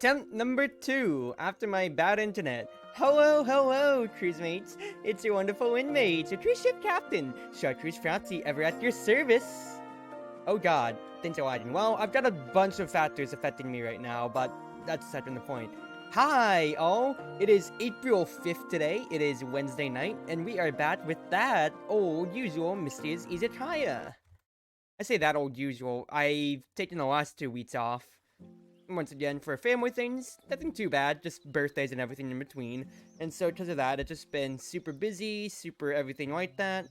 Attempt number 2 after my bad internet. Hello, hello, cruise mates. It's your wonderful inmates, your cruise ship captain, Chartreuse Francie, ever at your service. Oh god, things are lagging. Well, I've got a bunch of factors affecting me right now, but that's aside from the point. Hi, all. It is April 5th today. It is Wednesday night, and we are back with that old usual Mystia's Izakaya. I say that old usual. I've taken the last 2 weeks off. Once again, for family things, nothing too bad, just birthdays and everything in between. And so, because of that, it's just been super busy, super everything like that.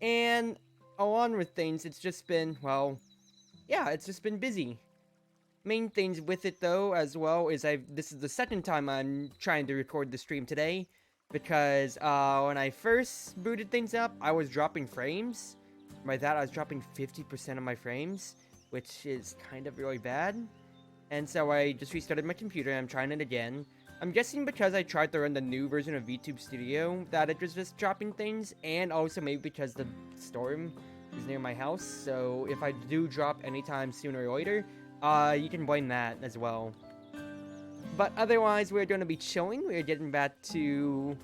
And along with things, it's just been, well, yeah, it's just been busy. Main things with it, though, as well, is this is the second time I'm trying to record the stream today. Because, when I first booted things up, I was dropping frames. By that, I was dropping 50% of my frames, which is kind of really bad. And so I just restarted my computer and I'm trying it again. I'm guessing because I tried to run the new version of VTube Studio that it was just dropping things, and also maybe because the storm is near my house, so if I do drop anytime sooner or later, you can blame that as well. But otherwise, we're going to be chilling. We're getting back to,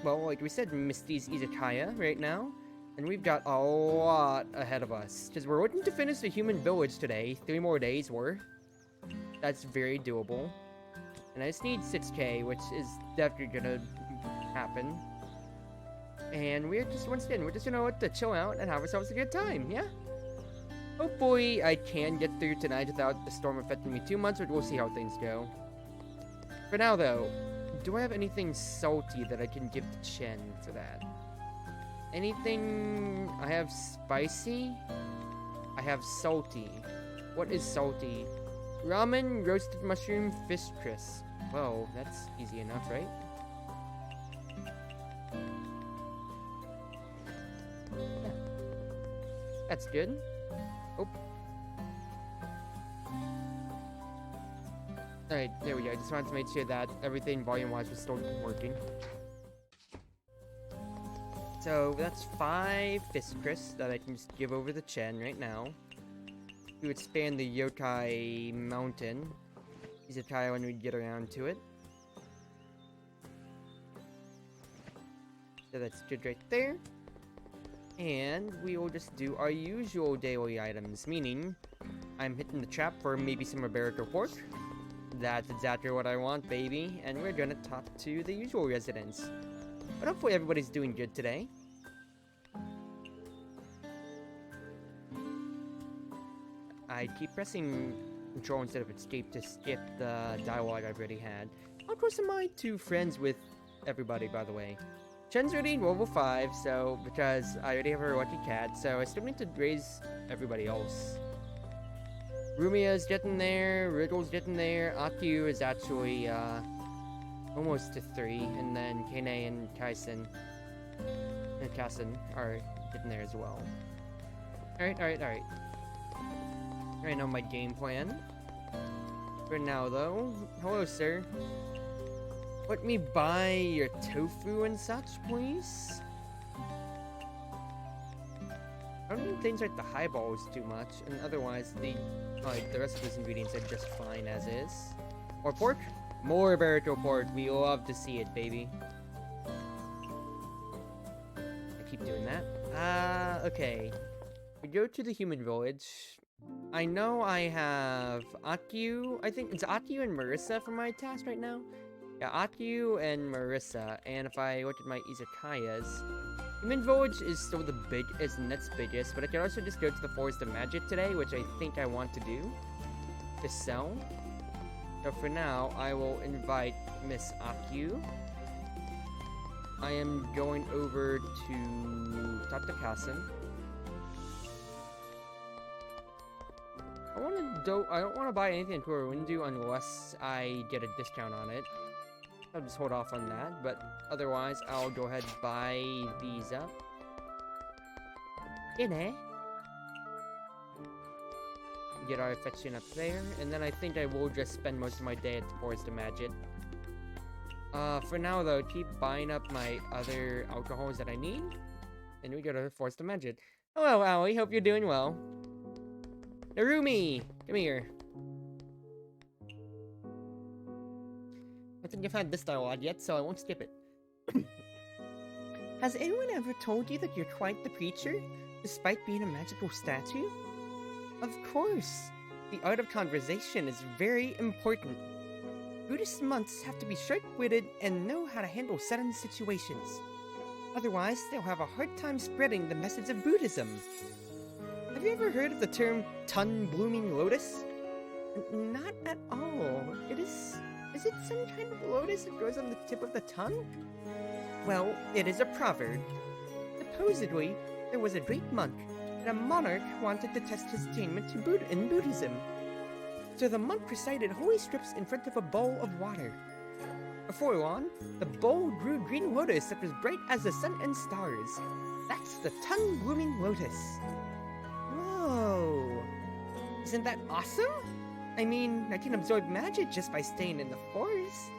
well, like we said, Misty's Izakaya right now. And we've got a lot ahead of us, because we're looking to finish the human village today. 3 more days worth. That's very doable. And I just need 6k, which is definitely gonna happen. And we're just, once again, we're just gonna let to chill out and have ourselves a good time, yeah? Hopefully I can get through tonight without the storm affecting me too much, but we'll see how things go. For now, though, do I have anything salty that I can give to Chen for that? Anything... I have spicy. I have salty. What is salty? Ramen, roasted mushroom, fish crisp. Whoa, that's easy enough, right? Yeah. That's good. Oh. Alright, there we go. I just wanted to make sure that everything volume-wise was still working. So, that's 5 fish crisps that I can just give over to Chen right now. To expand the yokai mountain. Izakaya when we get around to it. So that's good right there. And we will just do our usual daily items, meaning I'm hitting the trap for maybe some Roberto pork. That's exactly what I want, baby. And we're gonna talk to the usual residents. But hopefully everybody's doing good today. I keep pressing control instead of escape to skip the dialogue I've already had. How close am I to friends with everybody, by the way? Chen's already level 5, so, because I already have her lucky cat, so I still need to raise everybody else. Rumia's getting there, Riddle's getting there, Akyu is actually, almost to 3, and then Kane and Kaisen, and Kassen are getting there as well. Alright. I know my game plan. For now, though. Hello, sir. Let me buy your tofu and such, please. I don't need things like the highballs too much, and otherwise, the rest of those ingredients are just fine as is. More pork? More Barito pork. We love to see it, baby. I keep doing that. Okay. We go to the human village. I know I have Akyu, I think it's Akyu and Marissa for my task right now. Yeah, Akyu and Marissa, and if I look at my Izakayas, Human Village is still the next biggest, but I can also just go to the Forest of Magic today, which I think I want to do, to sell. So for now, I will invite Miss Akyu. I am going over to talk to Kassen. I don't want to buy anything in Kuruindu unless I get a discount on it. I'll just hold off on that, but otherwise I'll go ahead and buy these up. Get our affection up there, and then I think I will just spend most of my day at the Forest of Magic. For now though, keep buying up my other alcohols that I need, and we go to the Forest of Magic. Hello, Aoi, hope you're doing well. Narumi! Come here. don't think I've had this dialogue yet, so I won't skip it. Has anyone ever told you that you're quite the preacher, despite being a magical statue? Of course, the art of conversation is very important. Buddhist monks have to be sharp-witted and know how to handle sudden situations. Otherwise, they'll have a hard time spreading the message of Buddhism. Have you ever heard of the term tongue-blooming lotus? Not at all. Is it some kind of lotus that grows on the tip of the tongue? Well, it is a proverb. Supposedly, there was a great monk, and a monarch wanted to test his attainment in Buddhism. So the monk recited holy scripts in front of a bowl of water. Before long, the bowl grew green lotus that was bright as the sun and stars. That's the tongue-blooming lotus. Whoa! Isn't that awesome? I mean, I can absorb magic just by staying in the forest.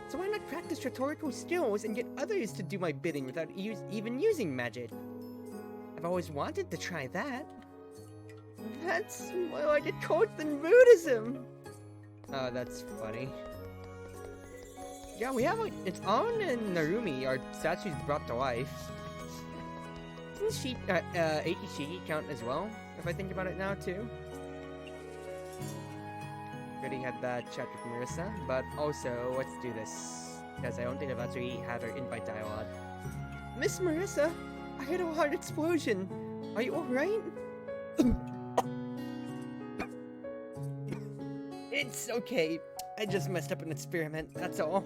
So why not practice rhetorical skills and get others to do my bidding without even using magic? I've always wanted to try that. That's more like a cult than Buddhism. Oh, that's funny. Yeah, we have like, it's On and Narumi, our statues brought to life. Doesn't Eiki count as well, if I think about it now too? Already had that chat with Marissa, but also, let's do this. Because I don't think I've actually had our invite dialogue. Miss Marissa, I heard a loud explosion. Are you alright? It's okay. I just messed up an experiment, that's all.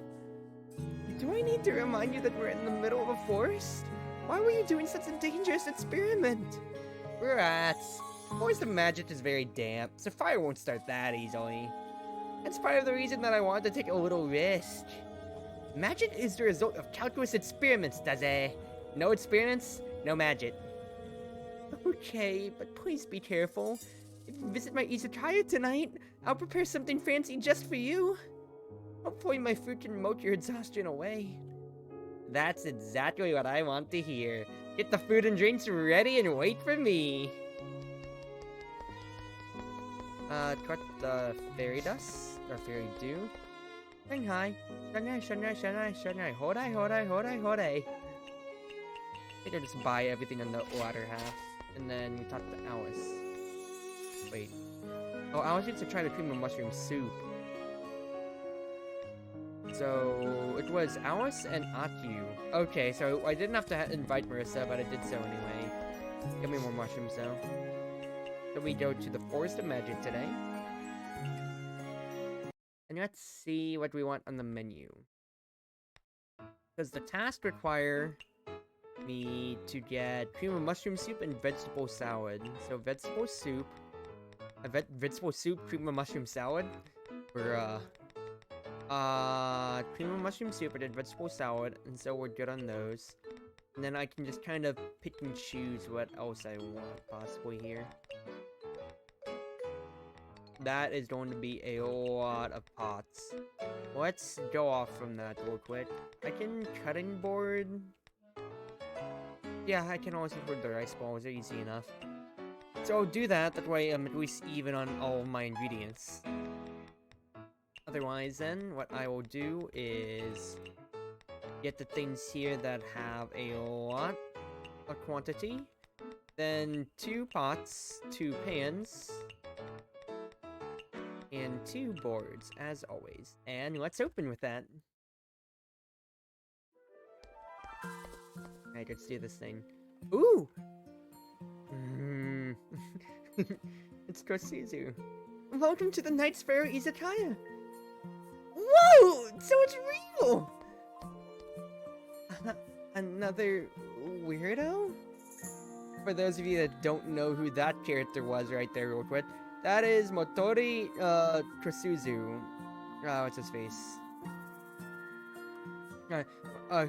Do I need to remind you that we're in the middle of a forest? Why were you doing such a dangerous experiment? Rats. Forest of magic is very damp, so fire won't start that easily. That's part of the reason that I wanted to take a little risk. Magic is the result of calculus experiments, Daze. No experiments, no magic. Okay, but please be careful. If you visit my Izakaya tonight, I'll prepare something fancy just for you. Hopefully my food can moke your exhaustion away. That's exactly what I want to hear. Get the food and drinks ready and wait for me. Cut the fairy dust, or fairy dew. Shanghai, Shanghai, Shanghai, Shanghai, Shanghai, Hodai, Hodai, Hodai, Hodai. I think I'll just buy everything on the latter half, and then we talk to Alice. Wait. Oh, Alice needs to try the cream of mushroom soup. So, it was Alice and Akyu. Okay, so I didn't have to invite Marissa, but I did so anyway. Give me more mushrooms, though. So we go to the Forest of Magic today. And let's see what we want on the menu. Does the task require me to get cream of mushroom soup and vegetable salad? So vegetable soup, vegetable soup, cream of mushroom salad, or cream of mushroom soup and vegetable salad, and so we're good on those. And then I can just kind of pick and choose what else I want possibly here. That is going to be a lot of pots. Let's go off from that real quick. I can cutting board. Yeah, I can always afford the rice balls. They're easy enough. So I'll do that. That way I'm at least even on all of my ingredients. Otherwise, then, what I will do is get the things here that have a lot of quantity. Then 2 pots, 2 pans, and 2 boards, as always. And let's open with that. Alright, let's do this thing. Ooh! It's Kosuzu. Welcome to the Knight's Fair Izakaya! Whoa! So it's real! Another weirdo? For those of you that don't know who that character was right there real quick, that is Motori Kosuzu. What's his face?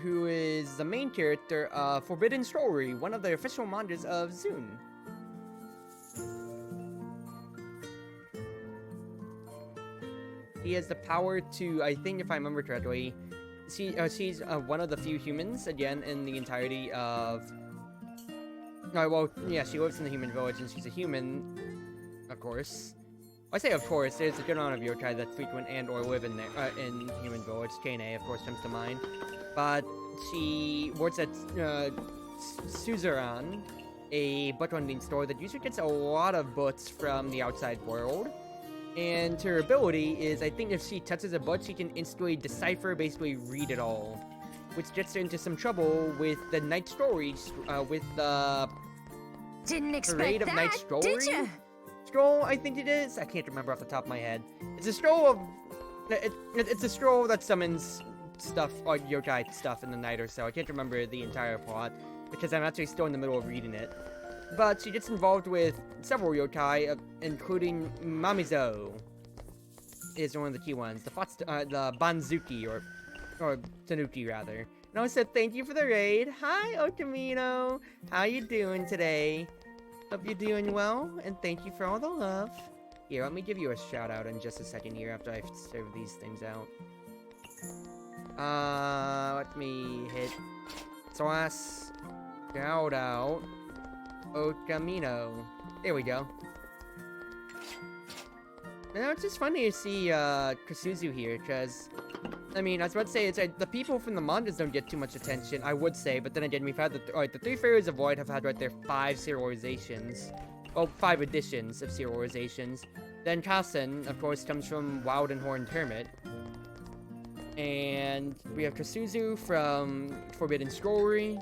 Who is the main character of Forbidden Story, one of the official mangas of Zune. He has the power to, I think if I remember correctly, she's one of the few humans, again, in the entirety of... well, yeah, she lives in the human village, and she's a human, of course. I say of course, there's a good amount of yokai that frequent and or live in there, in Human Village. Kane, of course, comes to mind. But she works at, Suzerain, a book lending store that usually gets a lot of books from the outside world. And her ability is, I think if she touches a book, she can instantly decipher, basically read it all. Which gets her into some trouble with the Night Stories, with the Didn't Parade expect of that, Night Story? did ya? Scroll, I think it is. I can't remember off the top of my head. It's a scroll of... It's a scroll that summons stuff, or yokai stuff in the night or so. I can't remember the entire plot, because I'm actually still in the middle of reading it. But she gets involved with several yokai, including Mamizo is one of the key ones. The Banzuki, or Tanuki, rather. And I said, thank you for the raid. Hi, Okamino. How you doing today? Hope you're doing well, and thank you for all the love. Here, let me give you a shout out in just a second here after I serve these things out. Let me hit slash shout out Okamino. There we go. Now it's just funny to see Kasuzu here, because I mean, I was about to say, it's the people from the mangas don't get too much attention, I would say, but then again, we've had the Three Fairies of Void have had right there 5 serializations. Well, 5 editions of serializations. Then Kasen, of course, comes from Wild and Horned Hermit. And we have Kasuzu from Forbidden Scrollery.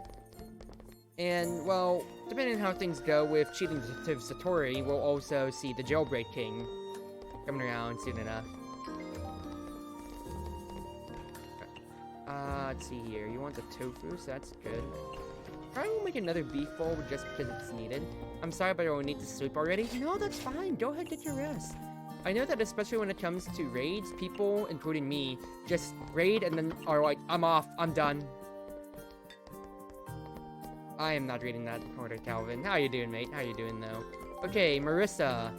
And, well, depending on how things go with Cheating Detective Satori, we'll also see the Jailbreak King coming around soon enough. Let's see here. You want the tofu, so that's good. Probably won't make another beef bowl just because it's needed. I'm sorry, but I will need to sleep already. No, that's fine. Go ahead, get your rest. I know that especially when it comes to raids, people, including me, just raid and then are like, I'm off, I'm done. I am not reading that order, Calvin. How you doing, mate? How you doing, though? Okay, Marissa.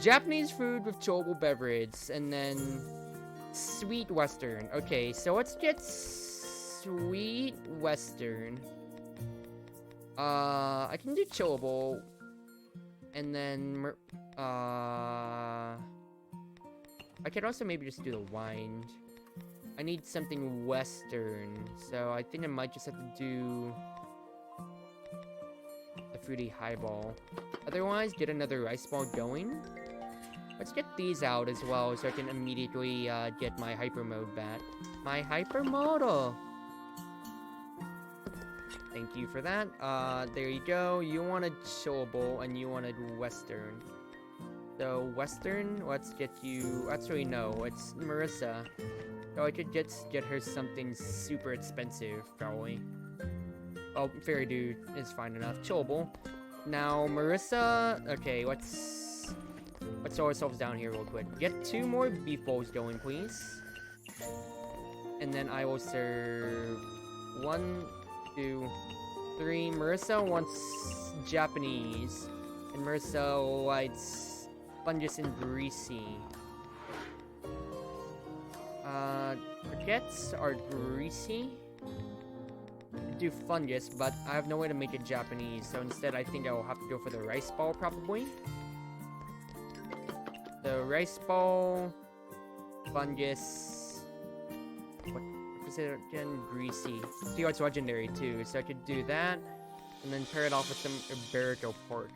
Japanese food with chewable beverage, and then sweet western. Okay, so let's get sweet western. I can do chewable, and then I could also maybe just do the wine. I need something western, so I think I might just have to do a fruity highball. Otherwise, get another rice ball going. Let's get these out as well, so I can immediately get my hyper mode back. My hyper model. Thank you for that. There you go. You wanted chillable and you wanted western. So western, let's get you. Actually, no, it's Marissa. So I could get her something super expensive, probably. Oh, Fairy Dude is fine enough. Chillable. Now, Marissa. Okay, let's throw ourselves down here real quick. Get 2 more beef bowls going, please. And then I will serve 1, 2, 3. Marissa wants Japanese. And Marissa likes fungus and greasy. Baguettes are greasy. I do fungus, but I have no way to make it Japanese. So instead, I think I will have to go for the rice ball, probably. The rice ball, fungus, what is it again? Greasy. See, it's legendary too, so I could do that, and then pair it off with some Iberico pork.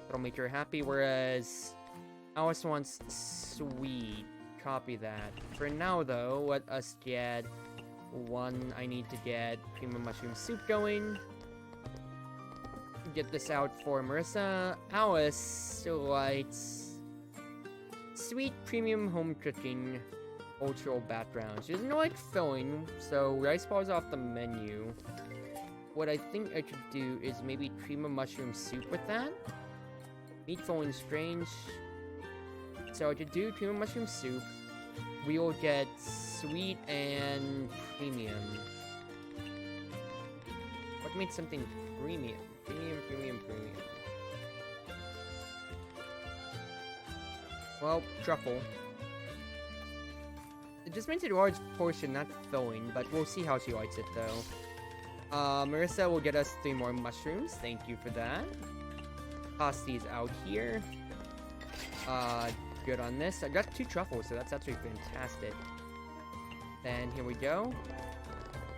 That'll make her happy, whereas Alice wants sweet. Copy that. For now though, let us get I need to get cream of mushroom soup going. Get this out for Marissa. Alice likes sweet premium home cooking cultural background. She doesn't like filling, so rice balls off the menu. What I think I could do is maybe cream of mushroom soup with that. Meat filling strange. So I could do cream of mushroom soup. We will get sweet and premium. What made something premium? Premium. Well, truffle. It just makes it a large portion, not filling, but we'll see how she likes it, though. Marissa will get us 3 more mushrooms. Thank you for that. Toss these out here. Good on this. I got 2 truffles, so that's actually fantastic. Then here we go.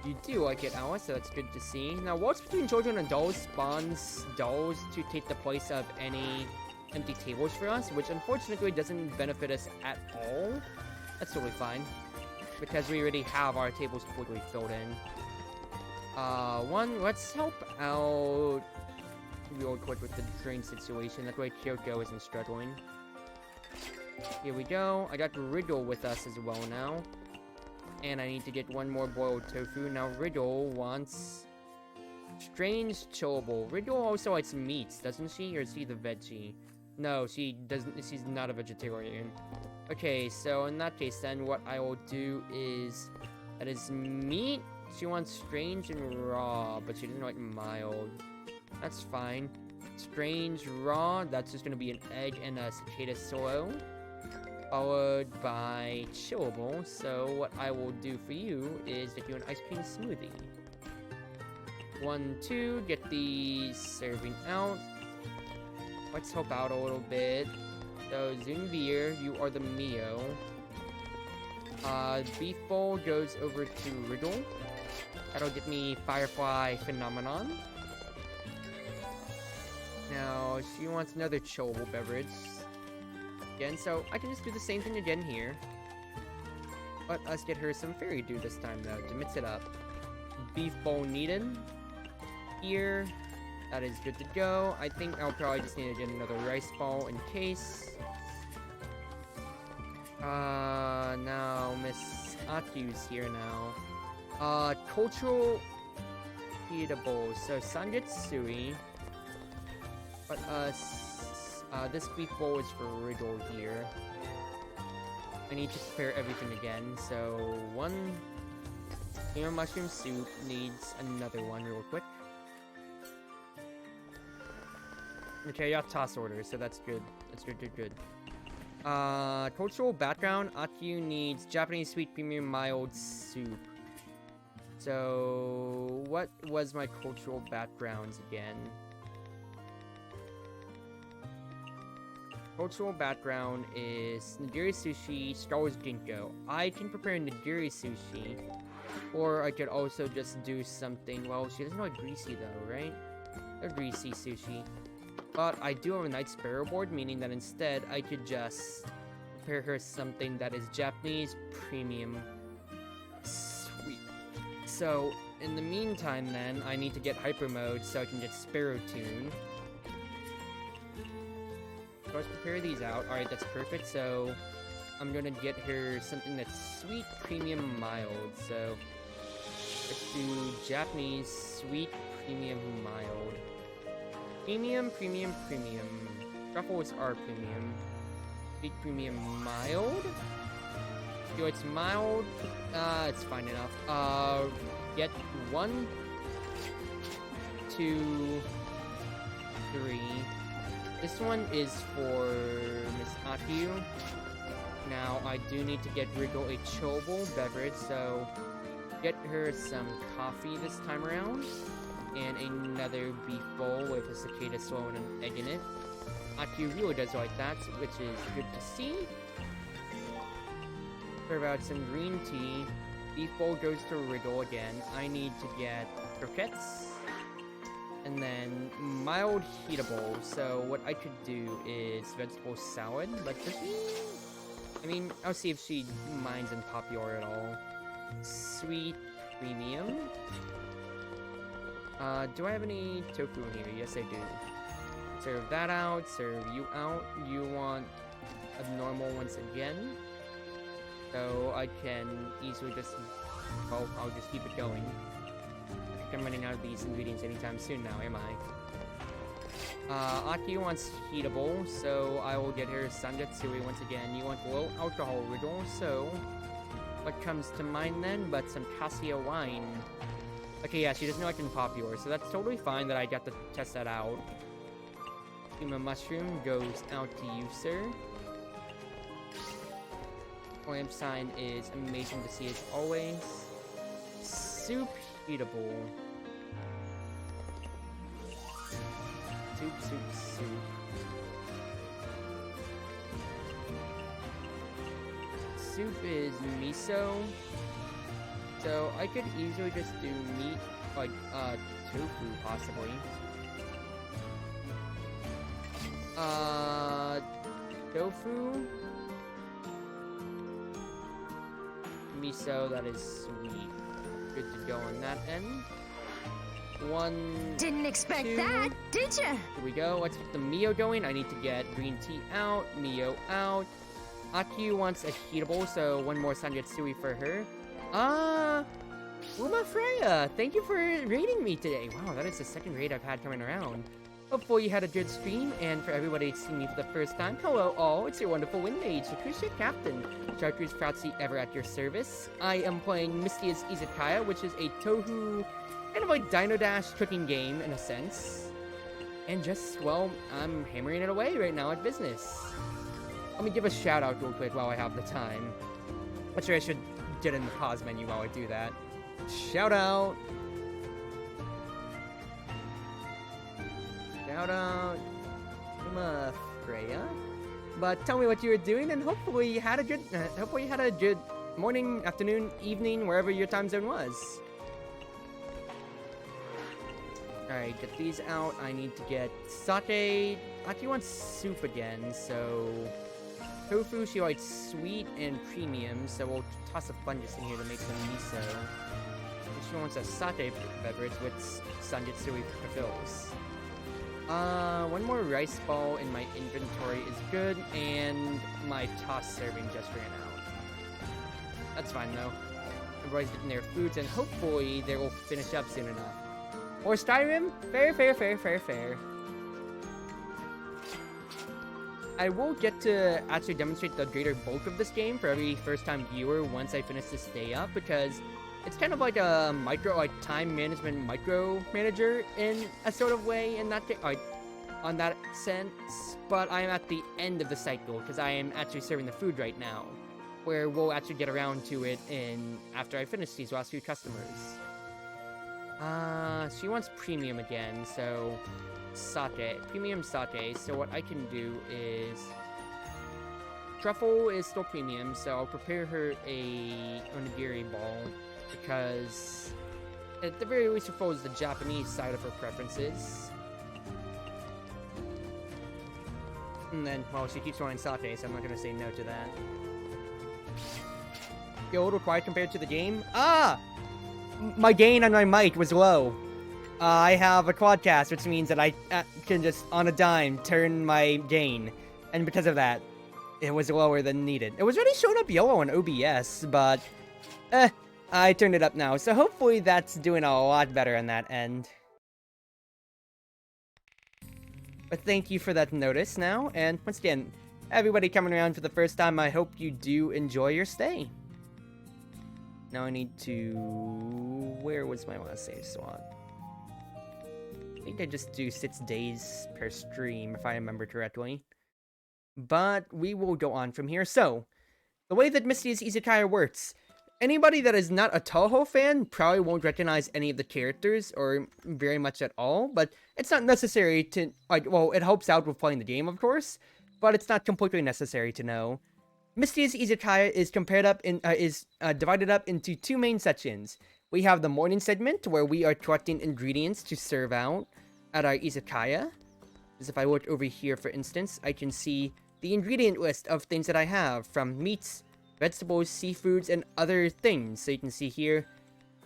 You do like it, Alice, so that's good to see. Now, Waltz Between Children and Dolls spawns dolls to take the place of any empty tables for us, which unfortunately doesn't benefit us at all. That's totally fine, because we already have our tables completely filled in. Let's help out real quick with the drain situation. That way Kyoko isn't struggling. Here we go. I got Riddle with us as well now. And I need to get 1 more boiled tofu. Now Riddle wants strange chillable. Riddle also likes meats, doesn't she? Or is she the veggie? No, she doesn't. She's not a vegetarian. Okay, so in that case then what I will do is... That is meat. She wants strange and raw, but she doesn't like mild. That's fine. Strange raw, that's just gonna be an egg and a cicada solo. Followed by chillable, so what I will do for you is get you an ice cream smoothie. 1, 2, get the serving out. Let's help out a little bit. So, Zunveer, you are the Mio. Beef bowl goes over to Riddle. That'll get me Firefly Phenomenon. Now, she wants another chillable beverage. Again, so I can just do the same thing again here. Let us get her some Fairy Dew this time, though, to mix it up. Beef bowl needed. Here. That is good to go. I think I'll probably just need to get another rice ball in case. Now Miss Akyu's here now. Cultural eatables. So Sanjitsui. But this beef bowl is for Riddle here. I need to prepare everything again. So 1 cream mushroom soup needs another one real quick. Okay, I got toss orders, so that's good. That's good. Cultural background, Akyu needs Japanese sweet premium mild soup. So, what was my cultural backgrounds again? Cultural background is nigiri sushi, Star Wars Ginkgo. I can prepare nigiri sushi, or I could also just do something. Well, she doesn't like greasy though, right? Or greasy sushi. But I do have a Night Sparrow board, meaning that instead I could just prepare her something that is Japanese premium sweet. So, in the meantime then, I need to get Hyper Mode so I can get Sparrow Tune. So let's prepare these out. Alright, that's perfect. So, I'm gonna get her something that's sweet, premium, mild. So, let's do Japanese sweet, premium, mild. Premium. Truffles are premium. Sweet, premium, mild. So it's mild. It's fine enough. Get 1, 2, 3. This one is for Miss Akyu. Now, I do need to get Riddle a chillable beverage, so get her some coffee this time around. And another beef bowl with a cicada swallow and an egg in it. Akyu really does like that, which is good to see. For about some green tea, beef bowl goes to Riddle again. I need to get croquettes. And then mild heatable. So what I could do is vegetable salad. But I mean, I'll see if she minds in popular at all. Sweet premium. Do I have any tofu in here? Yes, I do. Serve that out. Serve you out. You want a normal once again. So I can easily just... Well, I'll just keep it going. I think I'm running out of these ingredients anytime soon now, am I? Aki wants heatable, so I will get her Sanjatsui once again. You want low alcohol Riddle, so... What comes to mind then but some Cassia wine? Okay, yeah, she doesn't like unpopular, so that's totally fine that I got to test that out. Cream of mushroom goes out to you, sir. Lamp sign is amazing to see as always. Soup heatable. Soup. soup is miso. So I could easily just do meat, like, tofu, possibly. Tofu. Miso, that is sweet. Good to go on that end. Didn't expect two. that, did ya? Here we go. Let's get the Mio going. I need to get green tea out, Mio out. Aki wants a heatable, so one more Sanjetsui for her. Uma Freya, thank you for raiding me today. Wow, that is the second raid I've had coming around. Hopefully you had a good stream, and for everybody seeing me for the first time, hello all, it's your wonderful wind mage, Appreciate Captain. Chartreuse Proutsy ever at your service. I am playing Mystia's Izakaya, which is a Touhou, kind of like Dino Dash cooking game, in a sense. And just, well, I'm hammering it away right now at business. Let me give a shout out real quick while I have the time. I'm sure I should get in the pause menu while I do that. Shout out! Shout out, Uma Freya. But tell me what you were doing, and hopefully you had a good morning, afternoon, evening, wherever your time zone was. Alright, get these out. I need to get sake. Aki wants soup again, so tofu, she likes sweet and premium, so we'll toss a fungus in here to make some miso. And she wants a sake beverage, which Sanjitsui fulfills. One more rice ball in my inventory is good, and my toss serving just ran out. That's fine though. Everybody's getting their foods, and hopefully they will finish up soon enough. Or Skyrim? Fair. I will get to actually demonstrate the greater bulk of this game for every first-time viewer once I finish this day up, because it's kind of like a time management micromanager in a sort of way in that on that sense. But I am at the end of the cycle because I am actually serving the food right now, where we'll actually get around to it after I finish these last few customers. She wants premium again, so premium sake. So what I can do is truffle is still premium, so I'll prepare her a onigiri ball, because at the very least it follows the Japanese side of her preferences. And then, well, she keeps wanting sake, so I'm not gonna say no to that. Get a little quiet compared to the game. My gain on my mic was low. I have a quadcast, which means that I can just, on a dime, turn my gain. And because of that, it was lower than needed. It was already showing up yellow on OBS, but I turned it up now. So hopefully that's doing a lot better on that end. But thank you for that notice now. And once again, everybody coming around for the first time, I hope you do enjoy your stay. Now I need to... Where was my last save slot? I think I just do 6 days per stream, if I remember correctly. But we will go on from here. So, the way that Mystia's Izakaya works, anybody that is not a Touhou fan probably won't recognize any of the characters, or very much at all, but it's not necessary to, well, it helps out with playing the game, of course, but it's not completely necessary to know. Mystia's Izakaya is divided up into 2 main sections. We have the morning segment, where we are collecting ingredients to serve out at our Izakaya. As if I look over here, for instance, I can see the ingredient list of things that I have, from meats, vegetables, seafoods, and other things. So you can see here,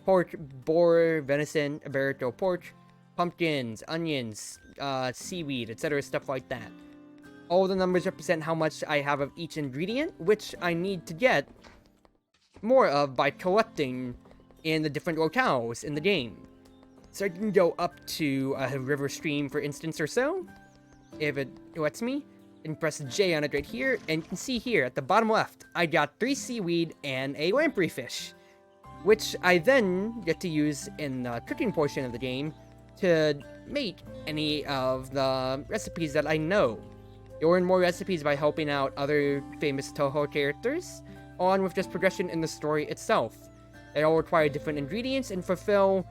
pork, boar, venison, Iberico pork, pumpkins, onions, seaweed, etc., stuff like that. All the numbers represent how much I have of each ingredient, which I need to get more of by collecting in the different locales in the game. So I can go up to a river stream, for instance, or so, if it lets me, and press J on it right here, and you can see here at the bottom left, I got 3 seaweed and a lamprey fish, which I then get to use in the cooking portion of the game to make any of the recipes that I know. You'll learn more recipes by helping out other famous Touhou characters, on with just progression in the story itself. They all require different ingredients and fulfill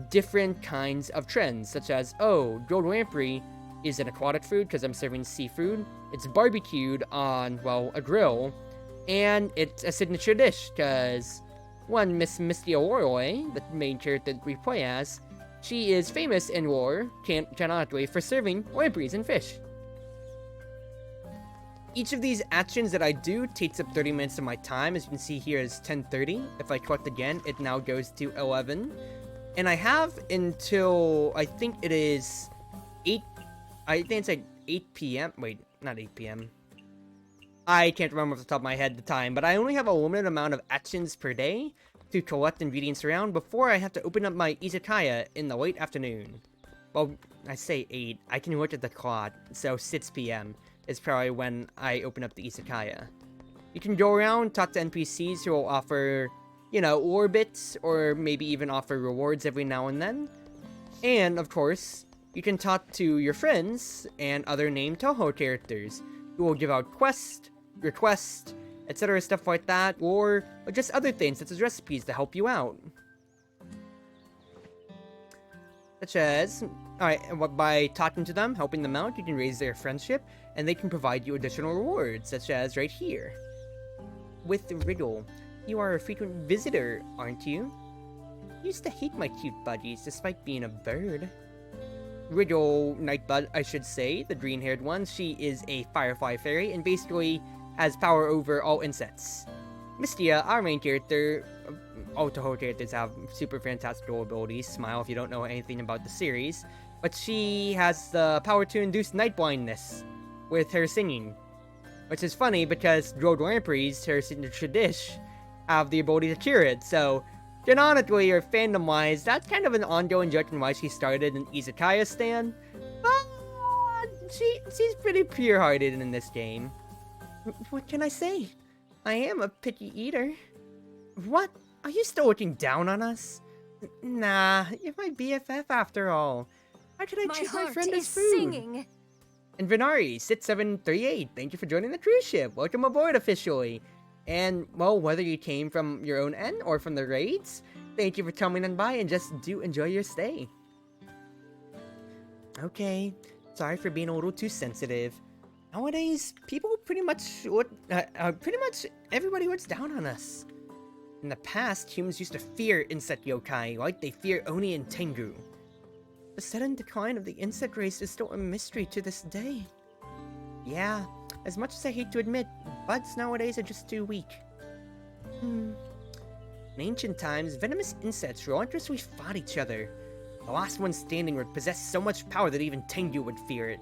different kinds of trends, such as, grilled lamprey is an aquatic food because I'm serving seafood. It's barbecued on, well, a grill, And it's a signature dish, because one Miss Mystia, the main character that we play as, she is famous in war, canonically, for serving lampreys and fish. Each of these actions that I do takes up 30 minutes of my time. As you can see here is 10:30. If I collect again, it now goes to 11. And I have until, I think it is 8, I think it's like 8 p.m. Wait, not 8 p.m. I can't remember off the top of my head the time, but I only have a limited amount of actions per day to collect ingredients around before I have to open up my Izakaya in the late afternoon. Well, I say 8, I can look at the clock, so 6 p.m. is probably when I open up the Izakaya. You can go around, talk to NPCs who will offer, you know, ore bits, or maybe even offer rewards every now and then. And, of course, you can talk to your friends and other named Touhou characters who will give out quests, requests, etc., stuff like that, or just other things such as recipes to help you out. Such as, alright, by talking to them, helping them out, you can raise their friendship, and they can provide you additional rewards, such as right here. With Riddle, you are a frequent visitor, aren't you? Used to hate my cute buddies despite being a bird. Riddle Nightbud, I should say, the green-haired one, she is a firefly fairy and basically has power over all insects. Mystia, our main character, all Touhou characters have super fantastical abilities, smile if you don't know anything about the series, but she has the power to induce night blindness with her singing. Which is funny because Gold Lampreys, her signature dish, have the ability to cure it, so canonically or fandom-wise, that's kind of an ongoing joke in why she started an Izakaya stan, but she's pretty pure-hearted in this game. What can I say? I am a picky eater. What? Are you still looking down on us? Nah, you're my BFF after all. How could I treat my friend as food? Singing. And Venari, Sit738, thank you for joining the cruise ship. Welcome aboard officially. And, well, whether you came from your own end or from the raids, thank you for coming on by and just do enjoy your stay. Okay, sorry for being a little too sensitive. Nowadays, people pretty much everybody looks down on us. In the past, humans used to fear insect yokai like they fear Oni and Tengu. The sudden decline of the insect race is still a mystery to this day. Yeah, as much as I hate to admit, buds nowadays are just too weak. In ancient times, venomous insects relentlessly fought each other. The last one standing would possess so much power that even Tengu would fear it.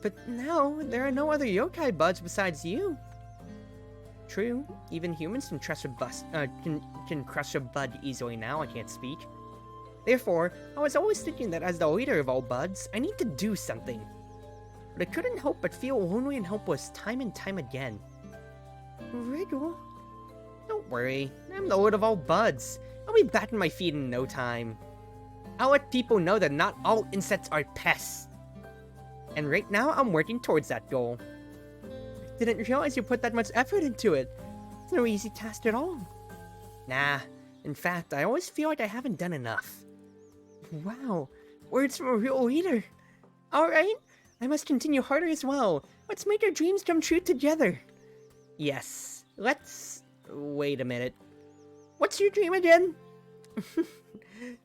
But now, there are no other yokai buds besides you. True, even humans can crush a bud easily now, I can't speak. Therefore, I was always thinking that as the leader of all buds, I need to do something. But I couldn't help but feel lonely and helpless time and time again. Wriggle? Don't worry, I'm the lord of all buds. I'll be back on my feet in no time. I'll let people know that not all insects are pests. And right now, I'm working towards that goal. Didn't realize you put that much effort into it. It's no easy task at all. Nah, in fact, I always feel like I haven't done enough. Wow, words from a real leader. Alright, I must continue harder as well. Let's make our dreams come true together. Yes, let's... Wait a minute. What's your dream again?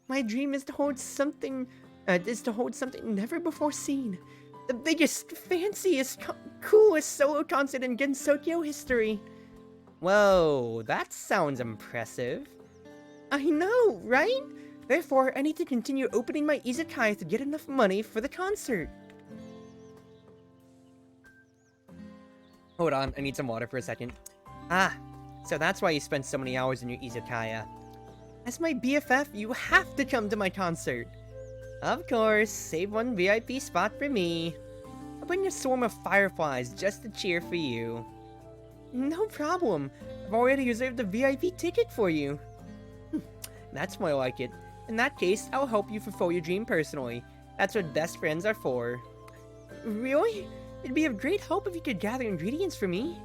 My dream is to hold something... never before seen. The biggest, fanciest, coolest solo concert in Gensokyo history. Whoa, that sounds impressive. I know, right? Therefore, I need to continue opening my izakaya to get enough money for the concert. Hold on, I need some water for a second. Ah, so that's why you spend so many hours in your izakaya. As my BFF, you have to come to my concert. Of course, save one VIP spot for me. I'll bring a swarm of fireflies just to cheer for you. No problem. I've already reserved a VIP ticket for you. That's more like it. In that case, I'll help you fulfill your dream personally. That's what best friends are for. Really? It'd be of great help if you could gather ingredients for me.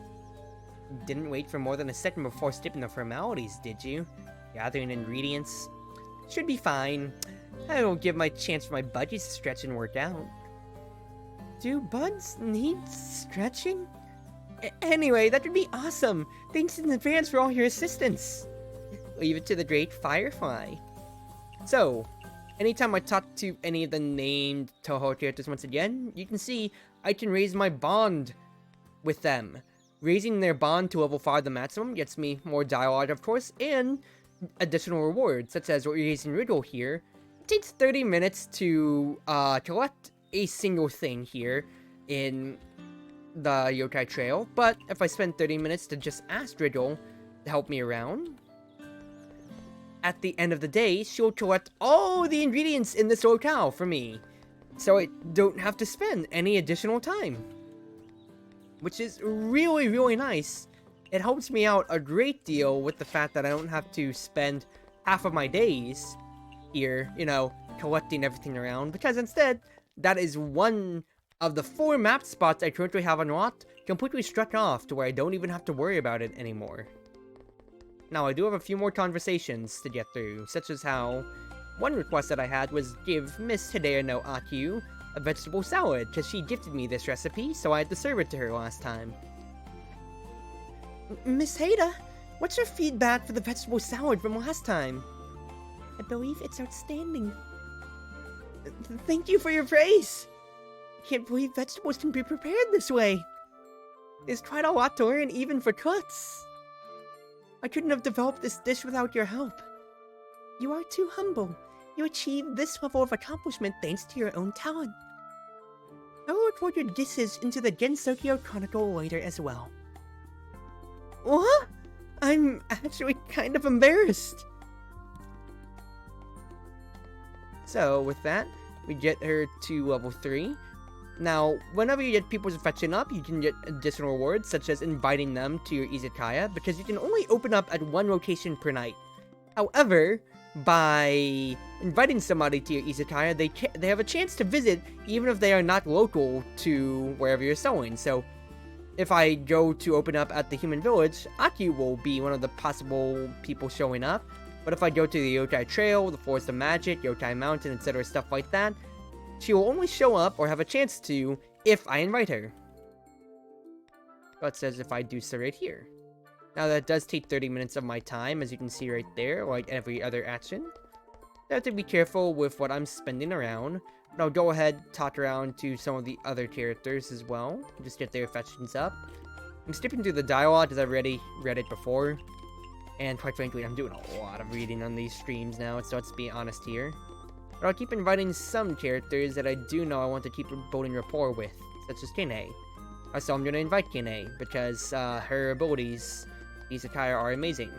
Didn't wait for more than a second before skipping the formalities, did you? Gathering ingredients? Should be fine. I will give my chance for my budgies to stretch and work out. Do buds need stretching? Anyway, that would be awesome. Thanks in advance for all your assistance. Leave it to the great Firefly. So, anytime I talk to any of the named Touhou characters once again, you can see I can raise my bond with them. Raising their bond to level 5 the maximum gets me more dialogue, of course, and additional rewards, such as what you're using Riddle here. It takes 30 minutes to collect a single thing here in the Yokai Trail, but if I spend 30 minutes to just ask Riddle to help me around, at the end of the day, she'll collect all the ingredients in this locale for me, so I don't have to spend any additional time. Which is really, really nice. It helps me out a great deal with the fact that I don't have to spend half of my days here, you know, collecting everything around, because instead, that is one of the 4 map spots I currently have unlocked, completely struck off to where I don't even have to worry about it anymore. Now, I do have a few more conversations to get through, such as how one request that I had was give Miss Hideo no Akyu a vegetable salad, because she gifted me this recipe, so I had to serve it to her last time. Miss Hada, what's your feedback for the vegetable salad from last time? I believe it's outstanding. Thank you for your praise! I can't believe vegetables can be prepared this way. It's quite a lot to learn even for cooks. I couldn't have developed this dish without your help. You are too humble. You achieved this level of accomplishment thanks to your own talent. I will record your dishes into the Gensokyo Chronicle later as well. What? I'm actually kind of embarrassed. So, with that, we get her to level 3. Now, whenever you get people's affection up, you can get additional rewards, such as inviting them to your Izakaya, because you can only open up at 1 location per night. However, by inviting somebody to your Izakaya, they have a chance to visit, even if they are not local to wherever you're sewing. So, if I go to open up at the Human Village, Aki will be one of the possible people showing up. But if I go to the Yokai Trail, the Forest of Magic, Yokai Mountain, etc., stuff like that, she will only show up, or have a chance to, if I invite her. So it says if I do so right here. Now that does take 30 minutes of my time, as you can see right there, like every other action. I have to be careful with what I'm spending around, but I'll go ahead, talk around to some of the other characters as well, just get their affections up. I'm skipping through the dialogue, because I've already read it before, and quite frankly, I'm doing a lot of reading on these streams now, so let's be honest here. But I'll keep inviting some characters that I do know I want to keep building rapport with, such as Kine. So I'm going to invite Kine, because her abilities, Izakaya, are amazing.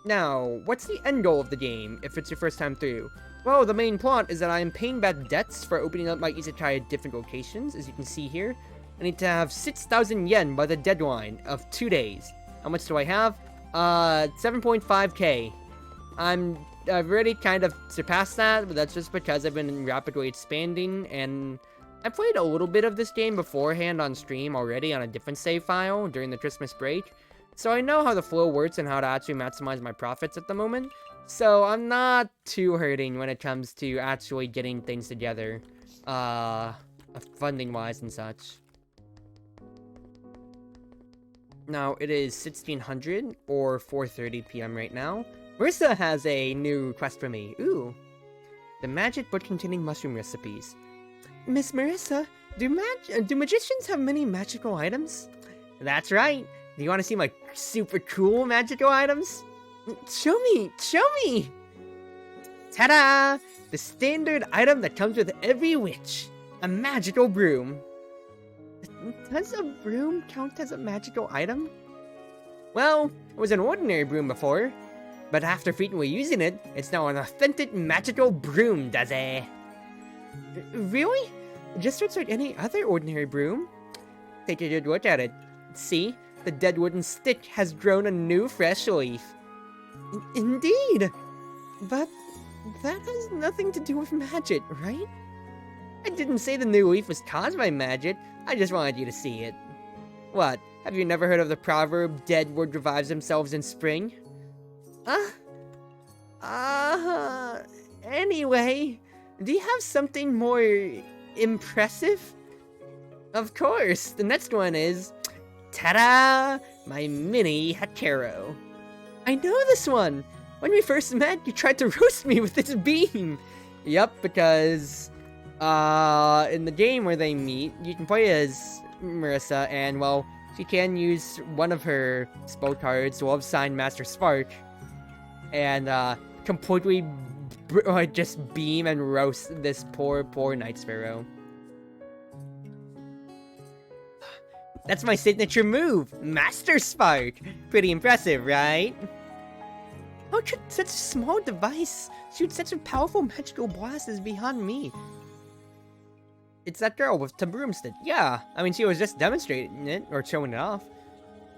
Now, what's the end goal of the game, if it's your first time through? Well, the main plot is that I am paying back debts for opening up my Izakaya at different locations, as you can see here. I need to have 6,000 yen by the deadline of 2 days. How much do I have? 7.5k. I've already kind of surpassed that, but that's just because I've been rapidly expanding, and I played a little bit of this game beforehand on stream already on a different save file during the Christmas break, so I know how the flow works and how to actually maximize my profits at the moment, so I'm not too hurting when it comes to actually getting things together, funding-wise and such. Now, it is 1600 or 4:30 p.m. right now. Marissa has a new request for me. Ooh. The magic book containing mushroom recipes. Miss Marissa, do magicians have many magical items? That's right. Do you want to see my super cool magical items? Show me! Show me! Ta-da! The standard item that comes with every witch. A magical broom. Does a broom count as a magical item? Well, it was an ordinary broom before. But after frequently using it, it's now an authentic magical broom, does it? Really? Just looks like any other ordinary broom. Take a good look at it. See, the dead wooden stick has grown a new fresh leaf. Indeed! But that has nothing to do with magic, right? I didn't say the new leaf was caused by magic, I just wanted you to see it. What, have you never heard of the proverb, dead wood revives themselves in spring? Anyway, do you have something more impressive? Of course, the next one is, ta-da! My mini Hatero. I know this one! When we first met, you tried to roast me with this beam! Yep, because, in the game where they meet, you can play as Marissa, and, well, she can use one of her spell cards, Love Sign Master Spark, and, completely just beam and roast this poor Night Sparrow. That's my signature move, Master Spark! Pretty impressive, right? How could such a small device shoot such a powerful magical blast is beyond me? It's that girl with the broomstick. Yeah, I mean, she was just demonstrating it, or showing it off.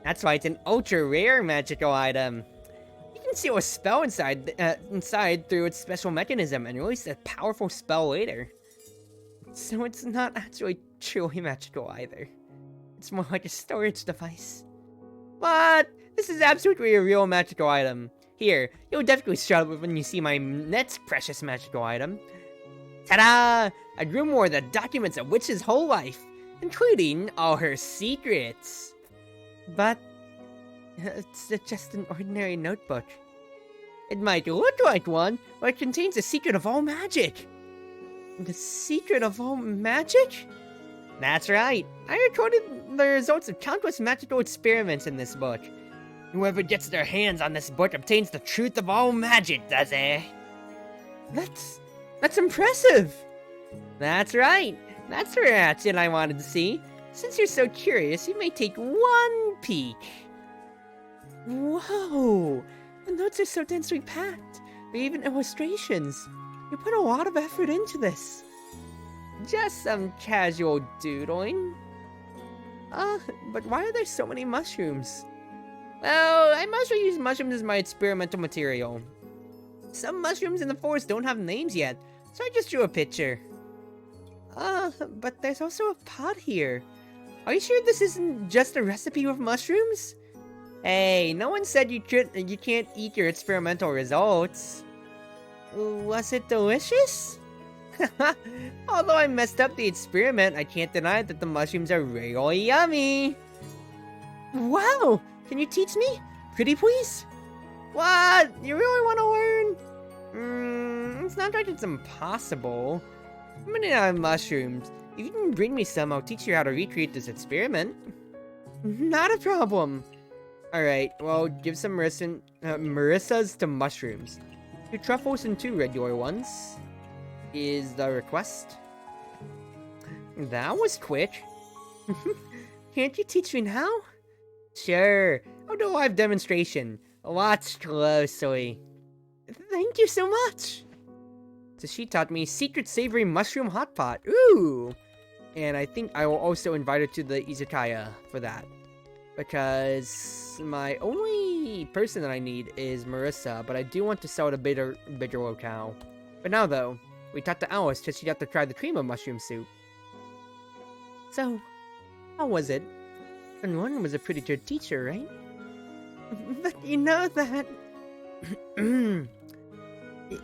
That's why it's an ultra-rare magical item. You can seal a spell inside through its special mechanism and release a powerful spell later. So it's not actually truly magical either. It's more like a storage device. But this is absolutely a real magical item. Here, you'll definitely shout it when you see my next precious magical item. Ta-da! A grimoire that documents a witch's whole life, including all her secrets. But it's just an ordinary notebook. It might look like one, but it contains the secret of all magic. The secret of all magic? That's right. I recorded the results of countless magical experiments in this book. Whoever gets their hands on this book obtains the truth of all magic, does it? That's impressive! That's right. That's the reaction I wanted to see. Since you're so curious, you may take one peek. Whoa! The notes are so densely packed. There are even illustrations. You put a lot of effort into this. Just some casual doodling. But why are there so many mushrooms? Well, I mostly use mushrooms as my experimental material. Some mushrooms in the forest don't have names yet, so I just drew a picture. But there's also a pot here. Are you sure this isn't just a recipe with mushrooms? Hey, no one said you can't eat your experimental results. Was it delicious? Although I messed up the experiment, I can't deny that the mushrooms are really yummy. Wow! Can you teach me? Pretty please? What? You really want to learn? It's not like it's impossible. I'm running out of mushrooms. If you can bring me some, I'll teach you how to recreate this experiment. Not a problem. Alright, well, give some Marissa's to mushrooms. 2 truffles and 2 regular ones is the request. That was quick. Can't you teach me now? Sure, I'll do a live demonstration. Watch closely. Thank you so much! So she taught me secret savory mushroom hot pot. Ooh! And I think I will also invite her to the Izakaya for that. Because my only person that I need is Marissa, but I do want to sell at a bigger locale. But now though, we talked to Alice because she got to try the cream of mushroom soup. So, how was it? One was a pretty good teacher, right? But you know that...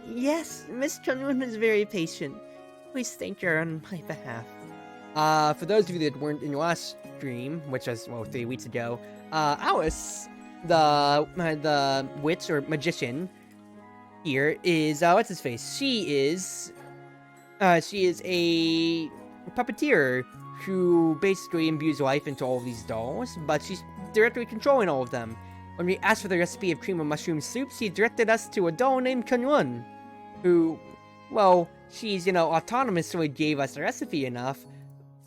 Yes, Miss Chunwon is very patient. Please thank her on my behalf. For those of you that weren't in the last stream, which was, well, 3 weeks ago, Alice, the witch or magician here is, what's his face? She is a puppeteer who basically imbues life into all of these dolls, but she's directly controlling all of them. When we asked for the recipe of cream of mushroom soup, she directed us to a doll named Chunwon, who, well, she's, autonomously gave us the recipe enough,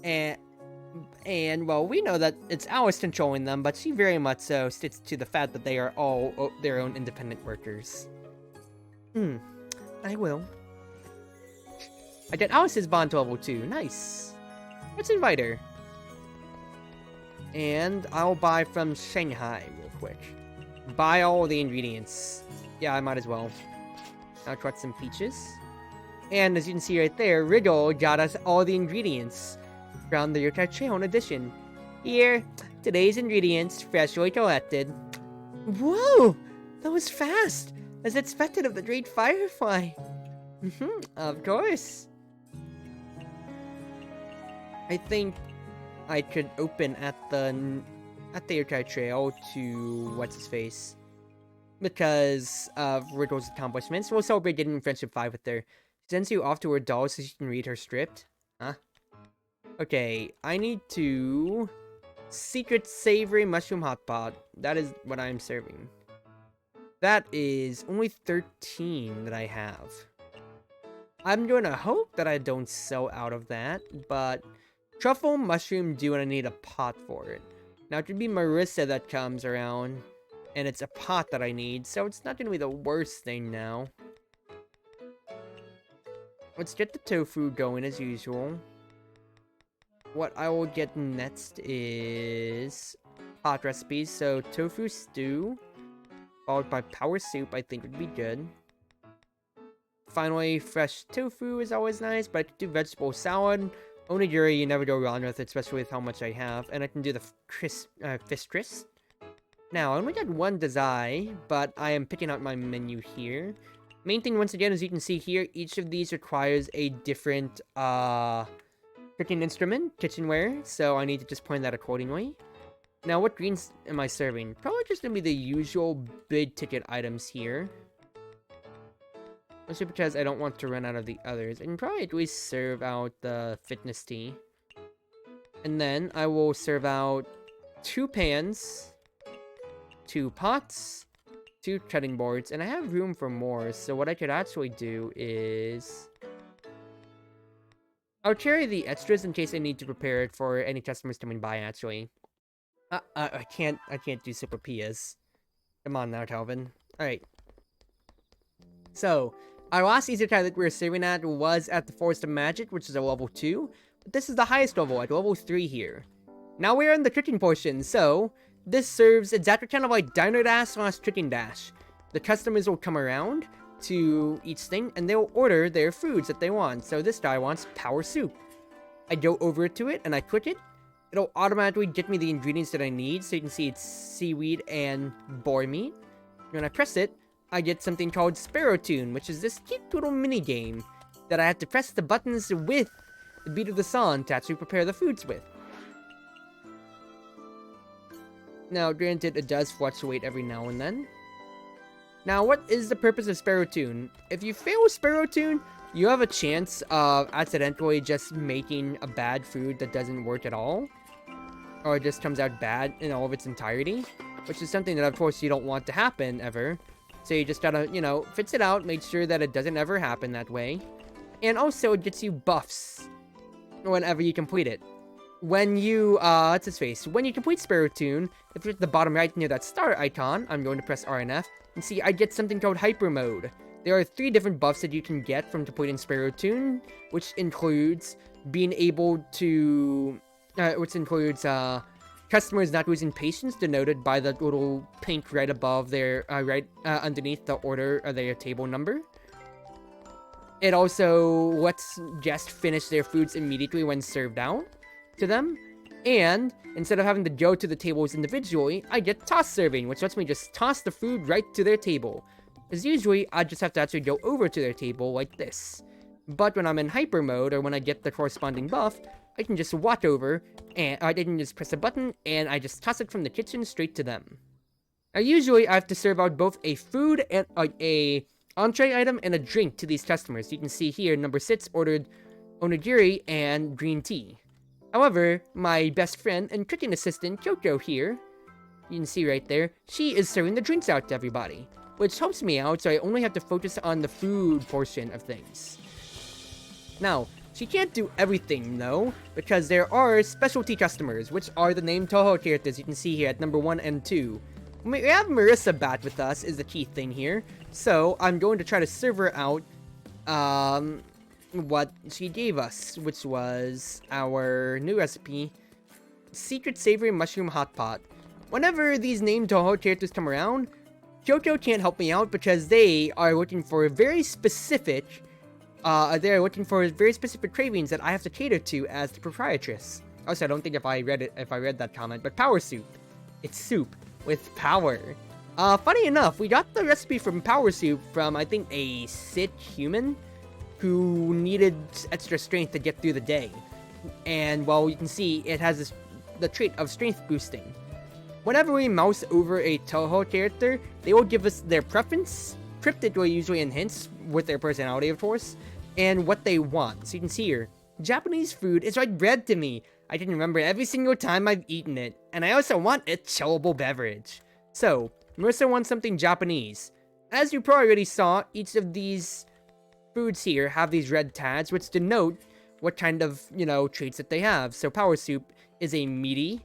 and well, we know that it's Alice controlling them, but she very much so sticks to the fact that they are all their own independent workers. I will. I got Alice's bond to level 2, nice. Let's invite her. And I'll buy from Shanghai real quick. Buy all the ingredients. Yeah, I might as well. I'll cut some peaches. And as you can see right there, Riddle got us all the ingredients from the Yokai edition. Here, today's ingredients, freshly collected. Whoa! That was fast! As expected of the Great Firefly. Of course. I think I could open at the Izakaya trail to what's his face, because of Riddle's accomplishments. We'll celebrate getting friendship 5 with her. She sends you off to her doll so she can read her script. Huh? Okay, I need to secret savory mushroom hot pot. That is what I'm serving. That is only 13 that I have. I'm going to hope that I don't sell out of that, but truffle mushroom do, and I need a pot for it. Now, it could be Marissa that comes around, and it's a pot that I need, so it's not going to be the worst thing now. Let's get the tofu going as usual. What I will get next is pot recipes, so tofu stew, followed by power soup, I think would be good. Finally, fresh tofu is always nice, but I could do vegetable salad. Onigiri, you never go wrong with it, especially with how much I have. And I can do the fish crisp. Now, I only got one Dazai, but I am picking out my menu here. Main thing, once again, as you can see here, each of these requires a different cooking instrument, kitchenware, so I need to just point that accordingly. Now, what greens am I serving? Probably just gonna be the usual big-ticket items here. Mostly because I don't want to run out of the others. I can probably at least serve out the fitness tea. And then I will serve out 2 pans, 2 pots, 2 cutting boards, and I have room for more, so what I could actually do is I'll carry the extras in case I need to prepare it for any customers coming by, actually. I can't do super Pias. Come on now, Calvin. Alright. So, our last Izakaya that we were serving at was at the Forest of Magic, which is a level 2. But this is the highest level, at level 3 here. Now we're in the cooking portion, so this serves exactly kind of like Diner Dash / Cooking Dash. The customers will come around to each thing, and they'll order their foods that they want. So this guy wants power soup. I go over to it, and I click it. It'll automatically get me the ingredients that I need, so you can see it's seaweed and boar meat. When I press it, I get something called Sparrow Tune, which is this cute little mini game that I have to press the buttons with the beat of the song to actually prepare the foods with. Now, granted, it does fluctuate every now and then. Now, what is the purpose of Sparrow Tune? If you fail with Sparrow Tune, you have a chance of accidentally just making a bad food that doesn't work at all. Or it just comes out bad in all of its entirety. Which is something that, of course, you don't want to happen, ever. So you just gotta, you know, fix it out, make sure that it doesn't ever happen that way. And also, it gets you buffs whenever you complete it. When you, what's his face? When you complete Sparrow Tune, if you're at the bottom right near that star icon, I'm going to press RNF, and see I get something called Hyper Mode. There are 3 different buffs that you can get from completing Sparrow Tune, which includes being able to, customers not losing patience, denoted by the little pink right above their, underneath the order or their table number. It also lets guests finish their foods immediately when served out to them. And instead of having to go to the tables individually, I get toss serving, which lets me just toss the food right to their table. As usually, I just have to actually go over to their table like this. But when I'm in hyper mode, or when I get the corresponding buff, I can just walk over, and I can just press a button, and I just toss it from the kitchen straight to them. Now, usually, I have to serve out both a food and a entree item and a drink to these customers. You can see here, number 6 ordered onigiri and green tea. However, my best friend and cooking assistant, Kyoko here, you can see right there, she is serving the drinks out to everybody, which helps me out, so I only have to focus on the food portion of things. Now, she can't do everything, though, because there are specialty customers, which are the named Touhou characters you can see here at number 1 and 2. We have Marissa back with us, is the key thing here, so I'm going to try to serve her out, what she gave us, which was our new recipe, Secret Savory Mushroom Hot Pot. Whenever these named Touhou characters come around, Kyoko can't help me out because they are looking for very specific cravings that I have to cater to as the proprietress. Also, I don't think if I read that comment, but power soup. It's soup with power. Funny enough, we got the recipe from power soup from, I think, a sick human who needed extra strength to get through the day. And well, you can see it has the trait of strength boosting. Whenever we mouse over a Touhou character, they will give us their preference, cryptid will usually enhance with their personality, of course, and what they want. So you can see here, Japanese food is like bread to me. I can remember every single time I've eaten it, and I also want a chillable beverage. So, Marissa wants something Japanese. As you probably already saw, each of these foods here have these red tags, which denote what kind of, traits that they have. So, power soup is a meaty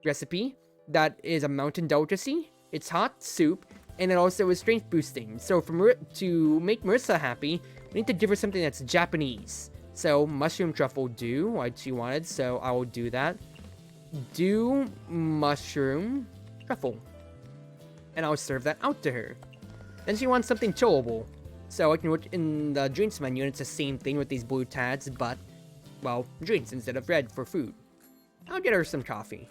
recipe that is a mountain delicacy. It's hot soup, and it also is strength boosting. So, to make Marissa happy, we need to give her something that's Japanese. So, mushroom truffle do what she wanted, so I will do that. Do mushroom truffle. And I'll serve that out to her. Then she wants something chillable. So I can look in the drinks menu, and it's the same thing with these blue tags, but, well, drinks instead of red for food. I'll get her some coffee.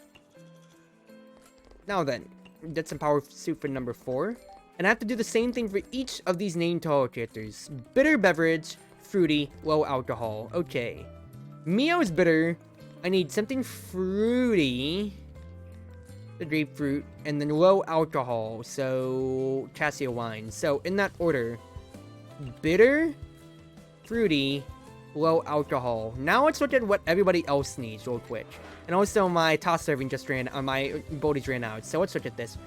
Now then, get some power soup for number 4. And I have to do the same thing for each of these named Touhou characters. Bitter beverage, fruity, low alcohol. Okay. Mio is bitter. I need something fruity. The grapefruit. And then low alcohol. So, cassia wine. So, in that order. Bitter, fruity, low alcohol. Now let's look at what everybody else needs real quick. And also my toss serving my abilities ran out. So let's look at this.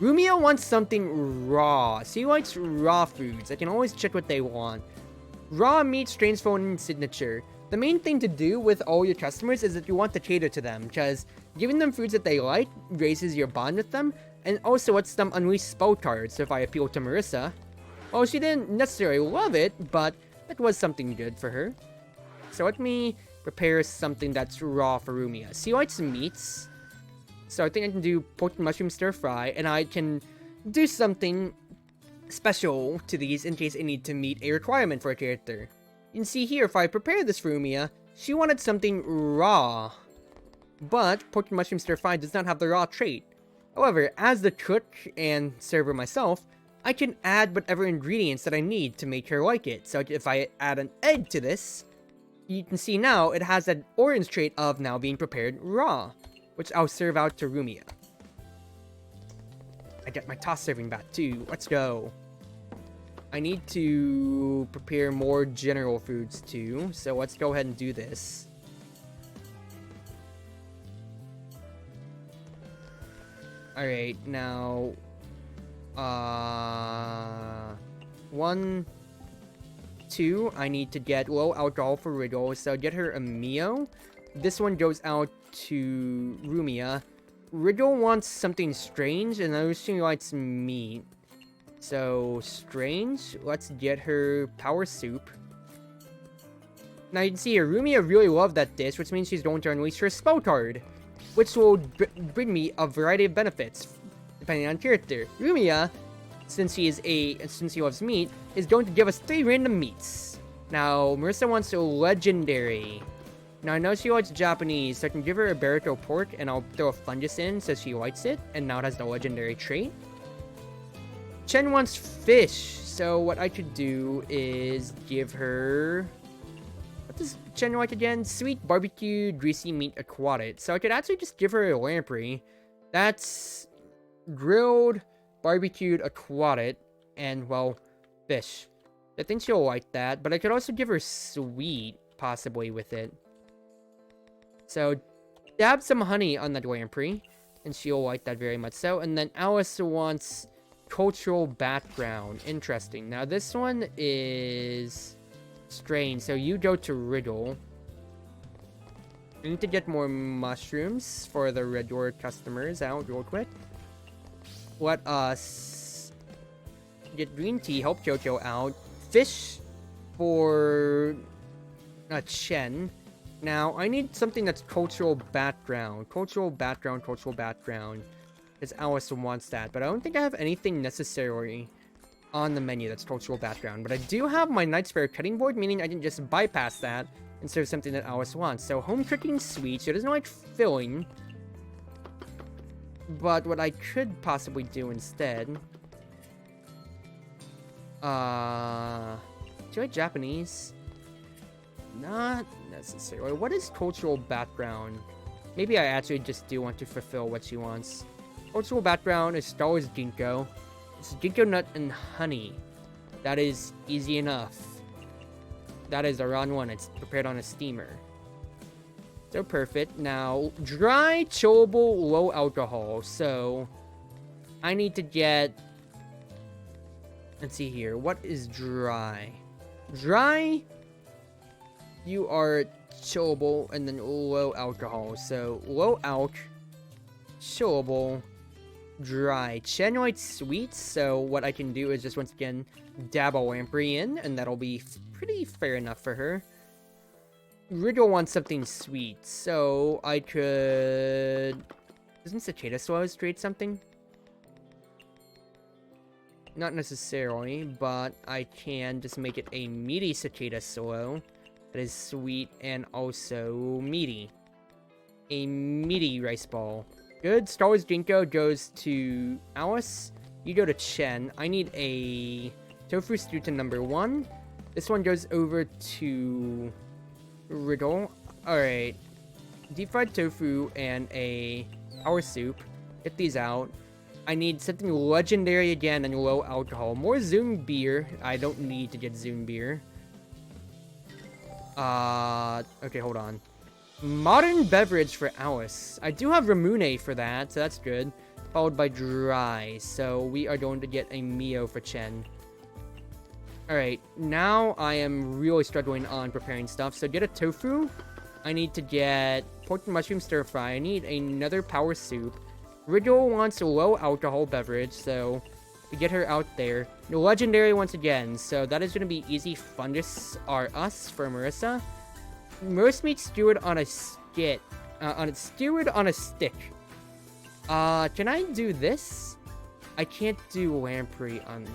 Rumio wants something raw. She likes raw foods. I can always check what they want. Raw meat strains phone signature. The main thing to do with all your customers is that you want to cater to them, because giving them foods that they like raises your bond with them, and also lets them unleash spell cards. So if I appeal to Marissa, well, she didn't necessarily love it, but it was something good for her. So let me prepare something that's raw for Rumia. She likes meats, so I think I can do poached mushroom stir fry, and I can do something special to these in case I need to meet a requirement for a character. You can see here, if I prepare this for Rumia, she wanted something raw, but poached mushroom stir fry does not have the raw trait. However, as the cook and server myself, I can add whatever ingredients that I need to make her like it. So if I add an egg to this, you can see now it has that orange trait of now being prepared raw, which I'll serve out to Rumia. I get my toss serving bat too. Let's go. I need to prepare more general foods too, so let's go ahead and do this. Alright, now 1, 2, I need to get low alcohol for Riddle, so get her a Mio. This one goes out to Rumia. Riddle wants something strange, and I assume she likes meat. So, strange, let's get her power soup. Now you can see here, Rumia really loved that dish, which means she's going to unleash her spell card, which will bring me a variety of benefits, depending on character. Rumia, since she loves meat, is going to give us 3 random meats. Now, Marissa wants a legendary. Now, I know she likes Japanese, so I can give her a Barito pork, and I'll throw a fungus in so she likes it, and now it has the legendary trait. Chen wants fish, so what I could do is give her... What does Chen like again? Sweet barbecued greasy meat aquatic. So I could actually just give her a lamprey. That's grilled barbecued aquatic, and, well, fish. I think she'll like that, but I could also give her sweet, possibly, with it. So, dab some honey on that lamprey, and she'll like that very much so. And then Alice wants cultural background. Interesting. Now, this one is strange, so you go to Riddle. I need to get more mushrooms for the Red Door customers out real quick. Let us get green tea, help Jojo out. Fish for Chen. Now, I need something that's cultural background. Cultural background. Because Alice wants that. But I don't think I have anything necessary on the menu that's cultural background. But I do have my Night Sparrow cutting board, meaning I can just bypass that and serve something that Alice wants. So, home cooking sweet. She doesn't like filling. But what I could possibly do instead... do I like Japanese? Not necessarily. What is cultural background? Maybe I actually just do want to fulfill what she wants. Cultural background is Star Wars ginkgo. It's ginkgo nut and honey. That is easy enough. That is a round one. It's prepared on a steamer. So perfect. Now, dry, chewable, low alcohol. So, I need to get... Let's see here. What is dry? Dry, you are chewable, and then low alcohol. So, low alc, chewable, dry. Chenoid sweet, so what I can do is just once again dab a lamprey in, and that'll be pretty fair enough for her. Riddle wants something sweet, so I could... Doesn't Cicada Swallows create something? Not necessarily, but I can just make it a meaty Cicada Swallow that is sweet and also meaty. A meaty rice ball. Good. Star Wars Ginkgo goes to Alice. You go to Chen. I need a tofu stew to number 1. This one goes over to Riddle. Alright. Deep fried tofu and a power soup. Get these out. I need something legendary again and low alcohol. More Zoom beer. I don't need to get Zoom beer. Okay, hold on. Modern beverage for Alice. I do have Ramune for that, so that's good. Followed by dry. So we are going to get a Mio for Chen. Alright, now I am really struggling on preparing stuff. So get a tofu. I need to get pork and mushroom stir fry. I need another power soup. Riddle wants a low alcohol beverage, so we get her out there. The legendary once again, so that is going to be easy. Fundus are us for Marissa. Roast meat steward on a stick. Steward on a stick. Can I do this? I can't do lamprey on that.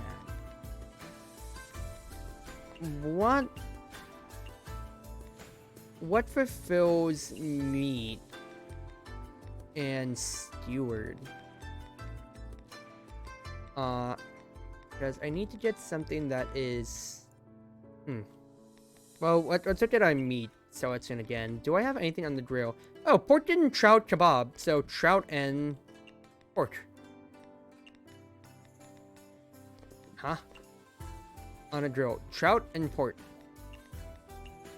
What fulfills meat and steward? Because I need to get something that is... Well, let's look at our meat selection again. Do I have anything on the grill? Oh, pork and trout kebab. So, trout and pork. Huh? On a grill. Trout and pork.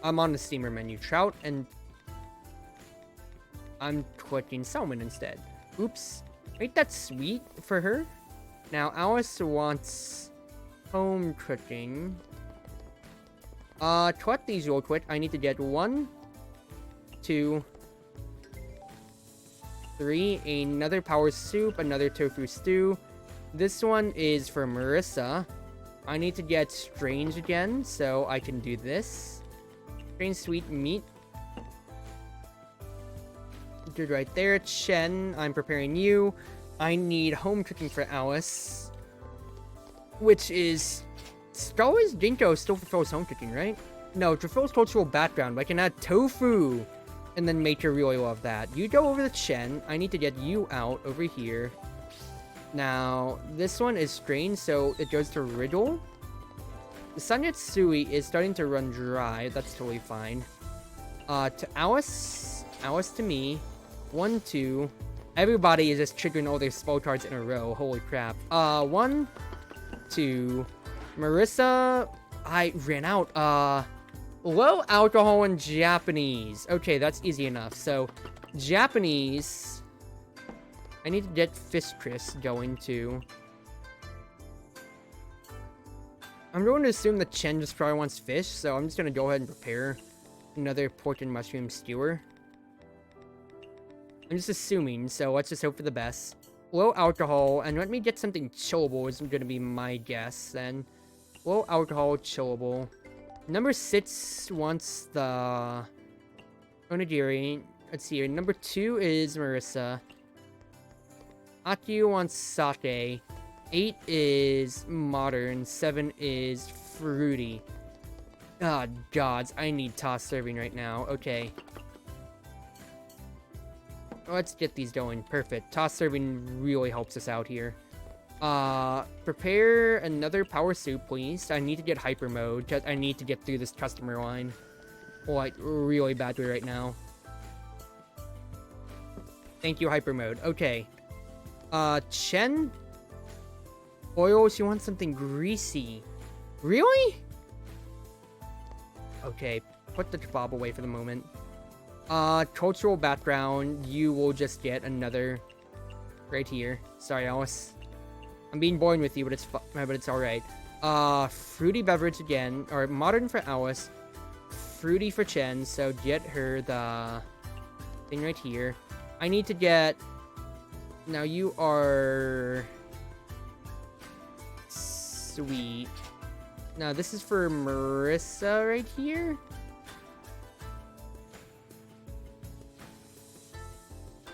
I'm on the steamer menu. Trout and... I'm clicking salmon instead. Oops. Ain't that sweet for her? Now, Alice wants home cooking. To cut these real quick, I need to get 1, 2, 3, another power soup, another tofu stew. This one is for Marissa. I need to get strange again, so I can do this. Strange sweet meat. Good right there. Chen, I'm preparing you. I need home cooking for Alice. Which is... Star Wars Ginkgo still fulfills home cooking, right? No, it fulfills cultural background, but I can add tofu. And then make her really love that. You go over to Chen. I need to get you out over here. Now, this one is strange, so it goes to Riddle. The Sanyatsui is starting to run dry. That's totally fine. To Alice. Alice to me. 1, 2. Everybody is just triggering all their spell cards in a row. Holy crap. 1, 2. Marissa. I ran out. Low alcohol and Japanese. Okay, that's easy enough. So, Japanese. I need to get Fish Chris going too. I'm going to assume that Chen just probably wants fish, so I'm just going to go ahead and prepare another pork and mushroom skewer. I'm just assuming, so let's just hope for the best. Low alcohol, and let me get something chillable is going to be my guess then. Low alcohol, chillable. Number 6 wants the onigiri. Let's see here. Number 2 is Marissa. Aki wants sake. 8 is modern. 7 is fruity. Ah, gods. I need toss serving right now. Okay. Let's get these going. Perfect. Toss serving really helps us out here. Prepare another power soup, please. I need to get hyper mode, because I need to get through this customer line. like really badly right now. Thank you, hyper mode. Okay. Chen? Oil, she wants something greasy. Really? Okay, put the kebab away for the moment. Cultural background, you will just get another right here. Sorry, Alice. I'm being boring with you, but it's alright. Fruity beverage again, or modern for Alice. Fruity for Chen, so get her the thing right here. I need to get... Now you are... Sweet. Now this is for Marissa right here.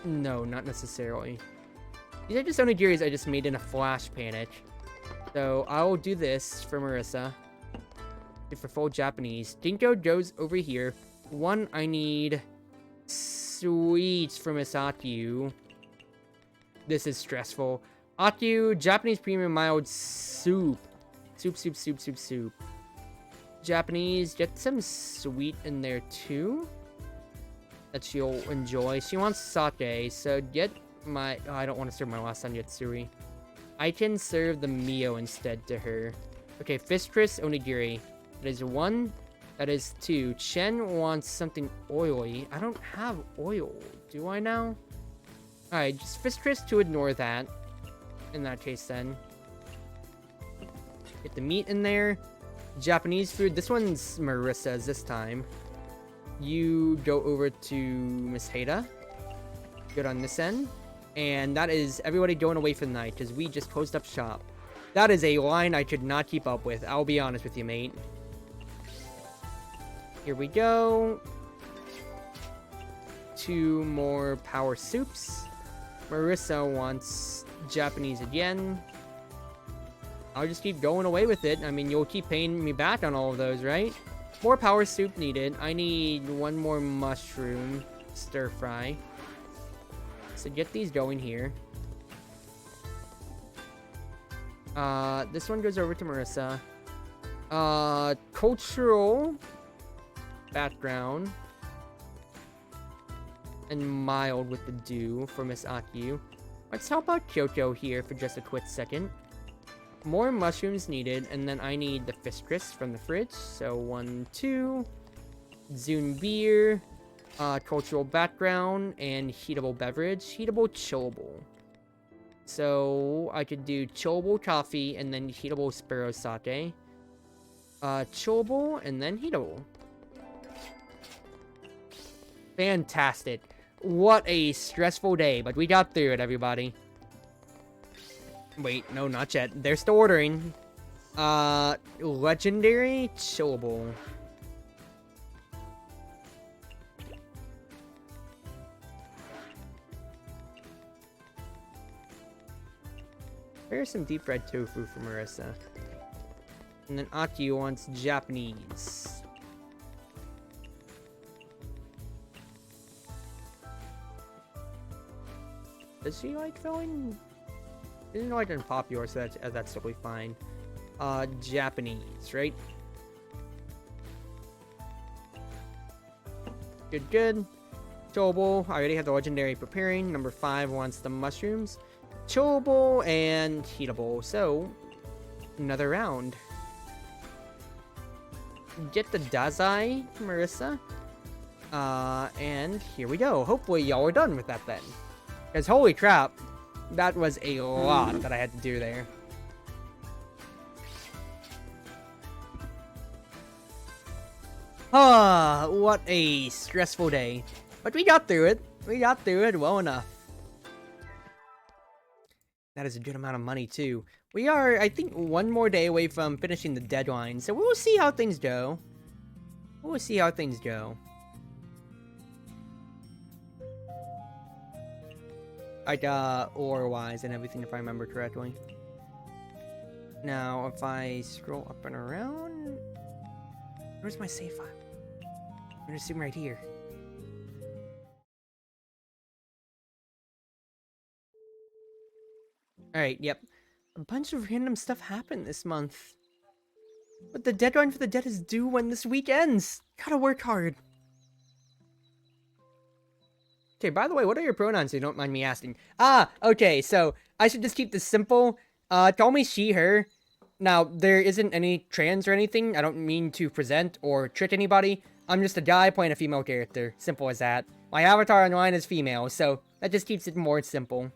No, not necessarily. These are just onigiris I just made in a flash panic. So I'll do this for Marissa. For full Japanese. Dinko goes over here. One, I need sweets for Miss Atyu. This is stressful. Atyu, Japanese premium mild soup. Soup. Japanese, get some sweet in there too. That she'll enjoy. She wants sake, so get my... Oh, I don't want to serve my last son Yatsuri. I can serve the Mio instead to her. Okay, Fistress Onigiri. That is 1. That is 2. Chen wants something oily. I don't have oil. Do I now? Alright, just Fistress to ignore that. In that case, then. Get the meat in there. Japanese food. This one's Marissa's this time. You go over to Miss Hada. Good on this end. And that is everybody going away for the night, because we just closed up shop. That is a line I could not keep up with. I'll be honest with you, mate. Here we go. 2 more power soups. Marissa wants Japanese again. I'll just keep going away with it. I mean, you'll keep paying me back on all of those, right? More power soup needed. I need 1 more mushroom stir fry. So get these going here. This one goes over to Marissa. Cultural background. And mild with the dew for Miss Akyu. Let's help out Kyoto here for just a quick second. More mushrooms needed, and then I need the Fistress from the fridge. So 1, 2. Zune beer. Cultural background, and heatable beverage. Heatable chillable. So I could do chillable coffee, and then heatable sparrow sake. Chillable, and then heatable. Fantastic. What a stressful day, but we got through it, everybody. Wait, no, not yet. They're still ordering. Legendary chillable. There's some deep fried tofu for Marissa. And then Aki wants Japanese. Does she like filling? She doesn't like it in popular, so that's totally fine. Japanese, right? Good. Chillable. I already have the legendary preparing. Number 5 wants the mushrooms. Chillable and heatable. So, another round. Get the Dazai, Marissa. And here we go. Hopefully y'all are done with that then. Because holy crap, that was a lot that I had to do there. Ah, what a stressful day. But we got through it. We got through it well enough. That is a good amount of money, too. We are, I think, 1 more day away from finishing the deadline, so we'll see how things go. We'll see how things go. Like, ore-wise and everything, if I remember correctly. Now, if I scroll up and around... Where's my save file? I'm gonna assume right here. Alright, yep. A bunch of random stuff happened this month. But the deadline for the debt is due when this week ends. Gotta work hard. Okay, by the way, what are your pronouns, if you don't mind me asking? Okay, so I should just keep this simple. Call me she, her. Now, there isn't any trans or anything. I don't mean to present or trick anybody. I'm just a guy playing a female character. Simple as that. My avatar online is female, so that just keeps it more simple.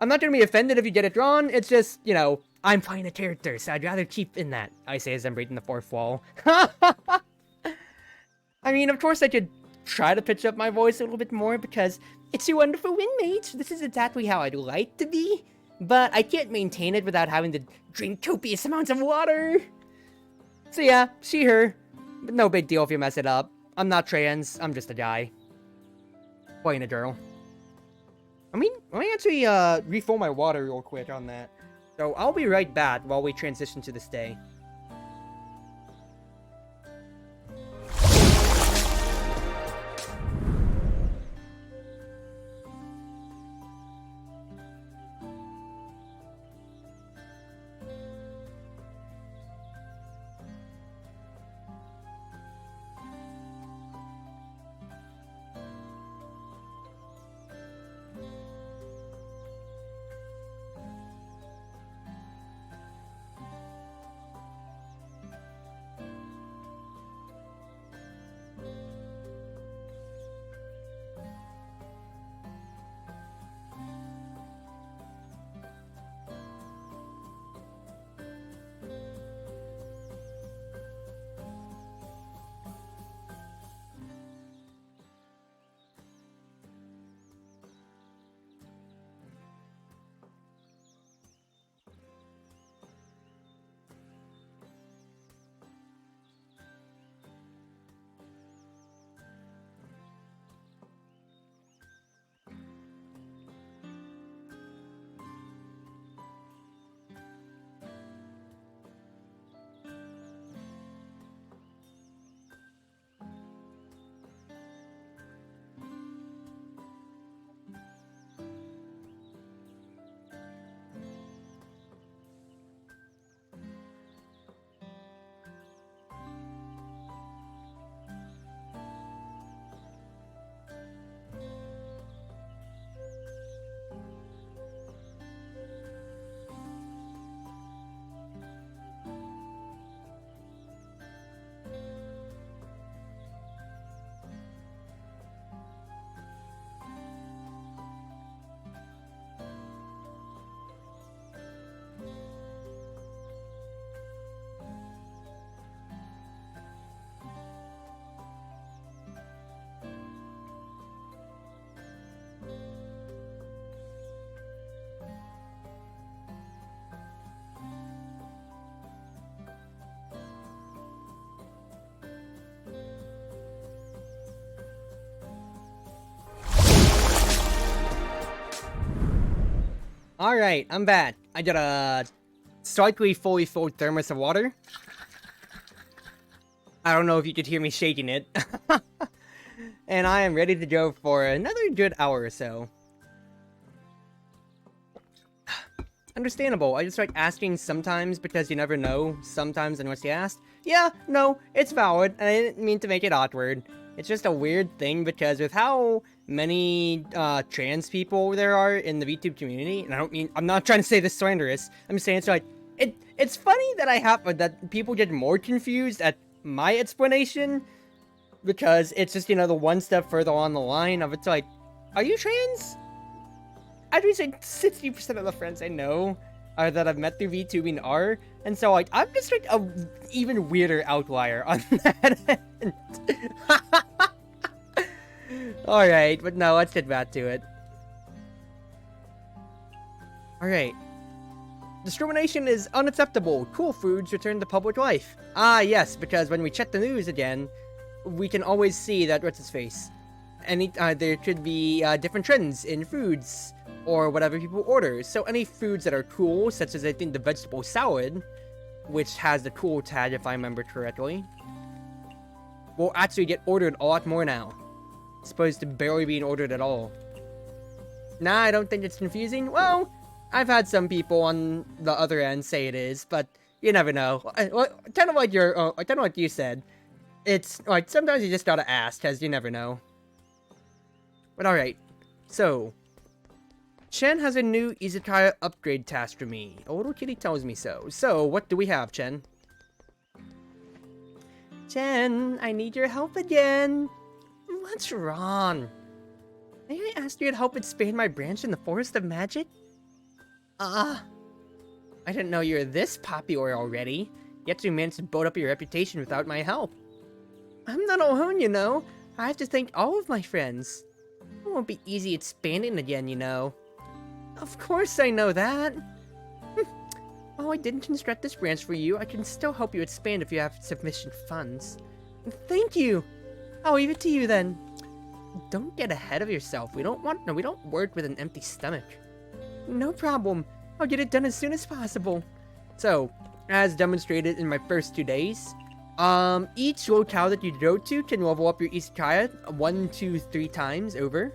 I'm not gonna be offended if you get it wrong. It's just, you know, I'm playing a character, so I'd rather keep in that. I say as I'm breaking the fourth wall. I mean, of course I could try to pitch up my voice a little bit more because it's your wonderful windmates. This is exactly how I'd like to be. But I can't maintain it without having to drink copious amounts of water. So yeah, she, her. But no big deal if you mess it up. I'm not trans, I'm just a guy. Playing a girl. I mean, let me actually refill my water real quick on that. So I'll be right back while we transition to this day. Alright, I'm back. I got a slightly fully filled thermos of water. I don't know if you could hear me shaking it. And I am ready to go for another good hour or so. Understandable. I just like asking sometimes because you never know sometimes unless you ask. Yeah, no, it's valid, and I didn't mean to make it awkward. It's just a weird thing because with how many trans people there are in the VTube community, and I'm not trying to say this slanderous, I'm saying it's like, it's funny that that people get more confused at my explanation because it's just, you know, the one step further on the line of it's like, are you trans? I'd say 60% of the friends I know that I've met through VTubing are, and so like I'm just like a even weirder outlier on that end. Alright, but no, let's get back to it. Alright. Discrimination is unacceptable. Cool foods return to public life. Ah, yes, because when we check the news again, we can always see that what's his face. There could be different trends in foods or whatever people order. So any foods that are cool, such as I think the vegetable salad, which has the cool tag if I remember correctly, will actually get ordered a lot more now. As opposed to barely being ordered at all. Nah, I don't think it's confusing. Well, I've had some people on the other end say it is, but You never know. Well, kind of like kind of like you said. It's like sometimes you just gotta ask, cause you never know. But alright, so Chen has a new Izakaya upgrade task for me. A little kitty tells me so. So what do we have, Chen? Chen, I need your help again. What's wrong? May I ask you to help expand my branch in the Forest of Magic? I didn't know you were this popular already. Yet you managed to build up your reputation without my help. I'm not alone, you know. I have to thank all of my friends. It won't be easy expanding again, you know. Of course I know that. While I didn't construct this branch for you, I can still help you expand if you have sufficient funds. Thank you. I'll leave it to you then. Don't get ahead of yourself. We don't work with an empty stomach. No problem. I'll get it done as soon as possible. So, as demonstrated in my first 2 days, each locale that you go to can level up your Izakaya 1, 2, 3 times over.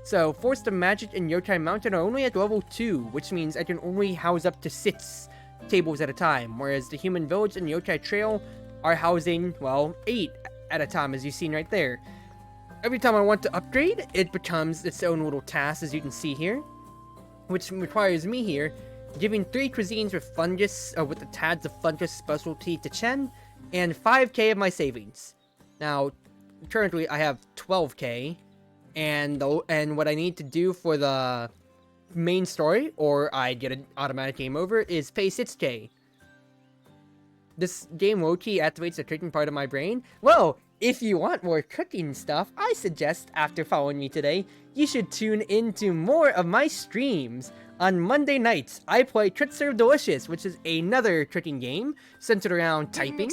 So, Forest of Magic and Yokai Mountain are only at level 2, which means I can only house up to 6 tables at a time, whereas the Human Village and Yokai Trail are housing, well, 8 at a time, as you've seen right there. Every time I want to upgrade, it becomes its own little task, as you can see here, which requires me here giving 3 cuisines with fungus, with the tads of fungus specialty to Chen, and 5k of my savings. Now, currently I have 12k, and what I need to do for the main story, or I get an automatic game over, is pay 6k. This game low-key activates the cooking part of my brain. Well, if you want more cooking stuff, I suggest, after following me today, you should tune into more of my streams. On Monday nights, I play Treat Serve Delicious, which is another cooking game centered around typing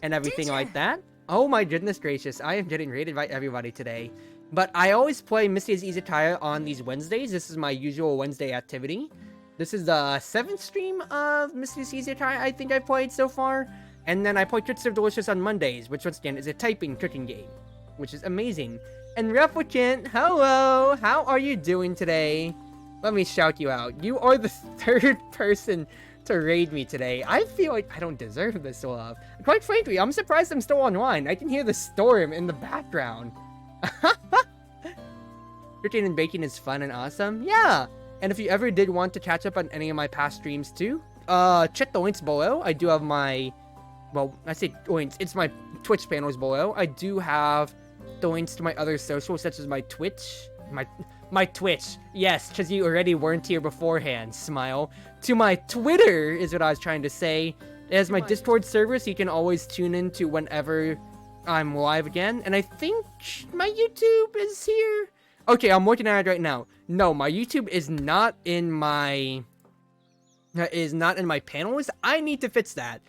and everything like that. Oh my goodness gracious, I am getting rated by everybody today. But I always play Mystia's Izakaya on these Wednesdays. This is my usual Wednesday activity. This is the 7th stream of Mystia's Izakaya I think I've played so far. And then I play Treat Serve Delicious on Mondays, which once again is a typing cooking game, which is amazing. And Replicant, hello! How are you doing today? Let me shout you out. You are the 3rd person to raid me today. I feel like I don't deserve this love. Quite frankly, I'm surprised I'm still online. I can hear the storm in the background. Cooking and baking is fun and awesome. Yeah! And if you ever did want to catch up on any of my past streams too, check the links below. I do have my... Well, I say links. It's my Twitch panels below. I do have the links to my other socials, such as my Twitch. My Twitch. Yes, because you already weren't here beforehand. Smile. To my Twitter is what I was trying to say. It has my Discord server, so you can always tune in to whenever I'm live again. And I think my YouTube is here. Okay, I'm looking at it right now. No, my YouTube is not in my... panels. I need to fix that.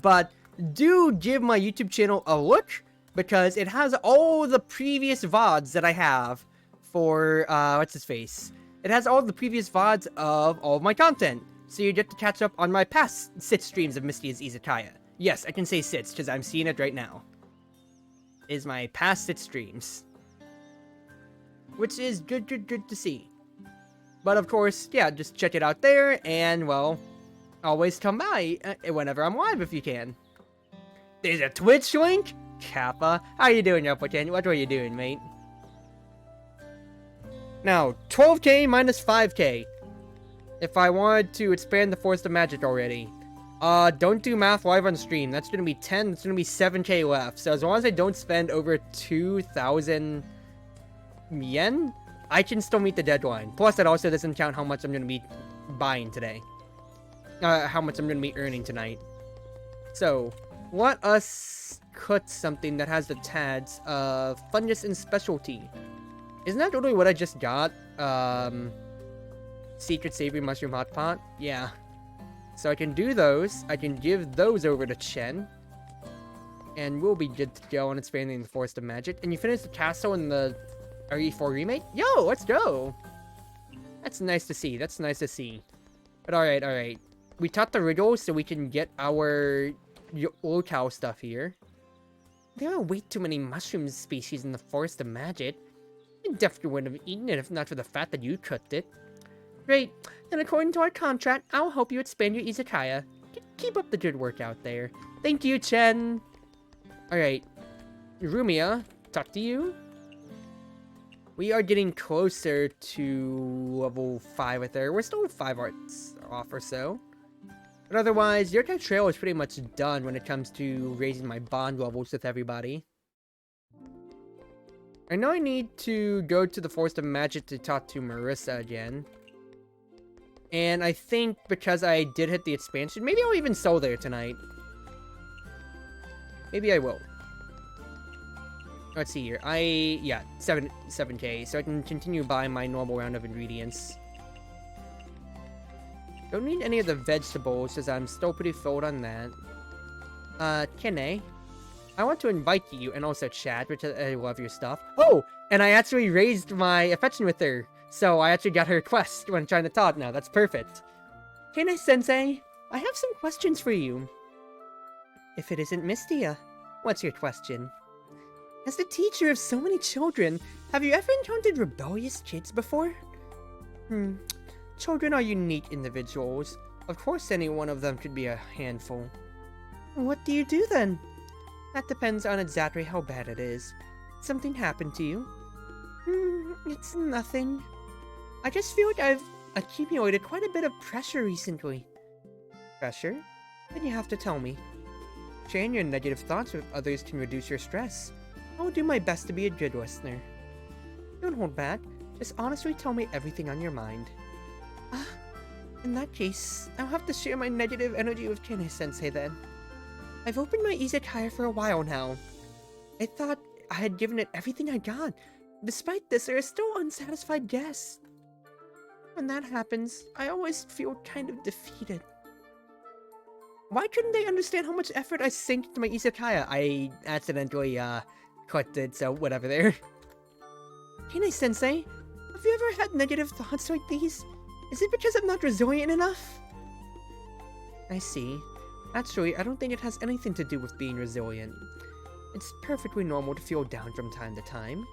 But do give my YouTube channel a look, because it has all the previous VODs that I have for, what's his face? It has all the previous VODs of all of my content, so you get to catch up on my past 6 streams of Mystia's Izakaya. Yes, I can say 6, because I'm seeing it right now. Is my past 6 streams. Which is good to see. But of course, yeah, just check it out there, and, well, always come by whenever I'm live if you can. There's a Twitch link? Kappa. How you doing, Replicant? What were you doing, mate? Now, 12k minus 5k. If I wanted to expand the Forest of Magic already. Don't do math live on stream. That's gonna be 10, that's gonna be 7k left. So as long as I don't spend over 2,000 yen, I can still meet the deadline. Plus, that also doesn't count how much I'm gonna be buying today. How much I'm gonna be earning tonight. So, let us cut something that has the tags of fungus and specialty. Isn't that totally what I just got? Secret Savory Mushroom Hot Pot? Yeah. So I can do those. I can give those over to Chen. And we'll be good to go on expanding the Forest of Magic. And you finish the castle in the RE4 remake? Yo, let's go! That's nice to see. That's nice to see. But alright. We taught the riddle so we can get our locale stuff here. There are way too many mushroom species in the Forest of Magic. I definitely wouldn't have eaten it if not for the fact that you cooked it. Great. Then according to our contract, I'll help you expand your Izakaya. keep up the good work out there. Thank you, Chen. Alright. Rumia, talk to you. We are getting closer to level 5 with her. We're still 5 arts off or so. But otherwise, your trail is pretty much done when it comes to raising my bond levels with everybody. I know I need to go to the Forest of Magic to talk to Marissa again. And I think because I did hit the expansion, maybe I'll even sell there tonight. Maybe I will. Let's see here. Yeah, 7k, so I can continue buying my normal round of ingredients. Don't need any of the vegetables, as I'm still pretty filled on that. Kene, I want to invite you, and also chat, which I love your stuff. Oh, and I actually raised my affection with her, so I actually got her quest when trying to talk now. That's perfect. Keine-Sensei, I have some questions for you. If it isn't Mystia, what's your question? As the teacher of so many children, have you ever encountered rebellious kids before? Children are unique individuals. Of course any one of them could be a handful. What do you do then? That depends on exactly how bad it is. Something happened to you? It's nothing. I just feel like I've accumulated quite a bit of pressure recently. Pressure? Then you have to tell me. Sharing your negative thoughts with others can reduce your stress. I will do my best to be a good listener. Don't hold back. Just honestly tell me everything on your mind. In that case, I'll have to share my negative energy with Keine-Sensei then. I've opened my Izakaya for a while now. I thought I had given it everything I got. Despite this, there are still unsatisfied guests. When that happens, I always feel kind of defeated. Why couldn't they understand how much effort I sank into my Izakaya? I accidentally, clicked it, so whatever there. Keine-Sensei, have you ever had negative thoughts like these? Is it because I'm not resilient enough? I see. Actually, I don't think it has anything to do with being resilient. It's perfectly normal to feel down from time to time.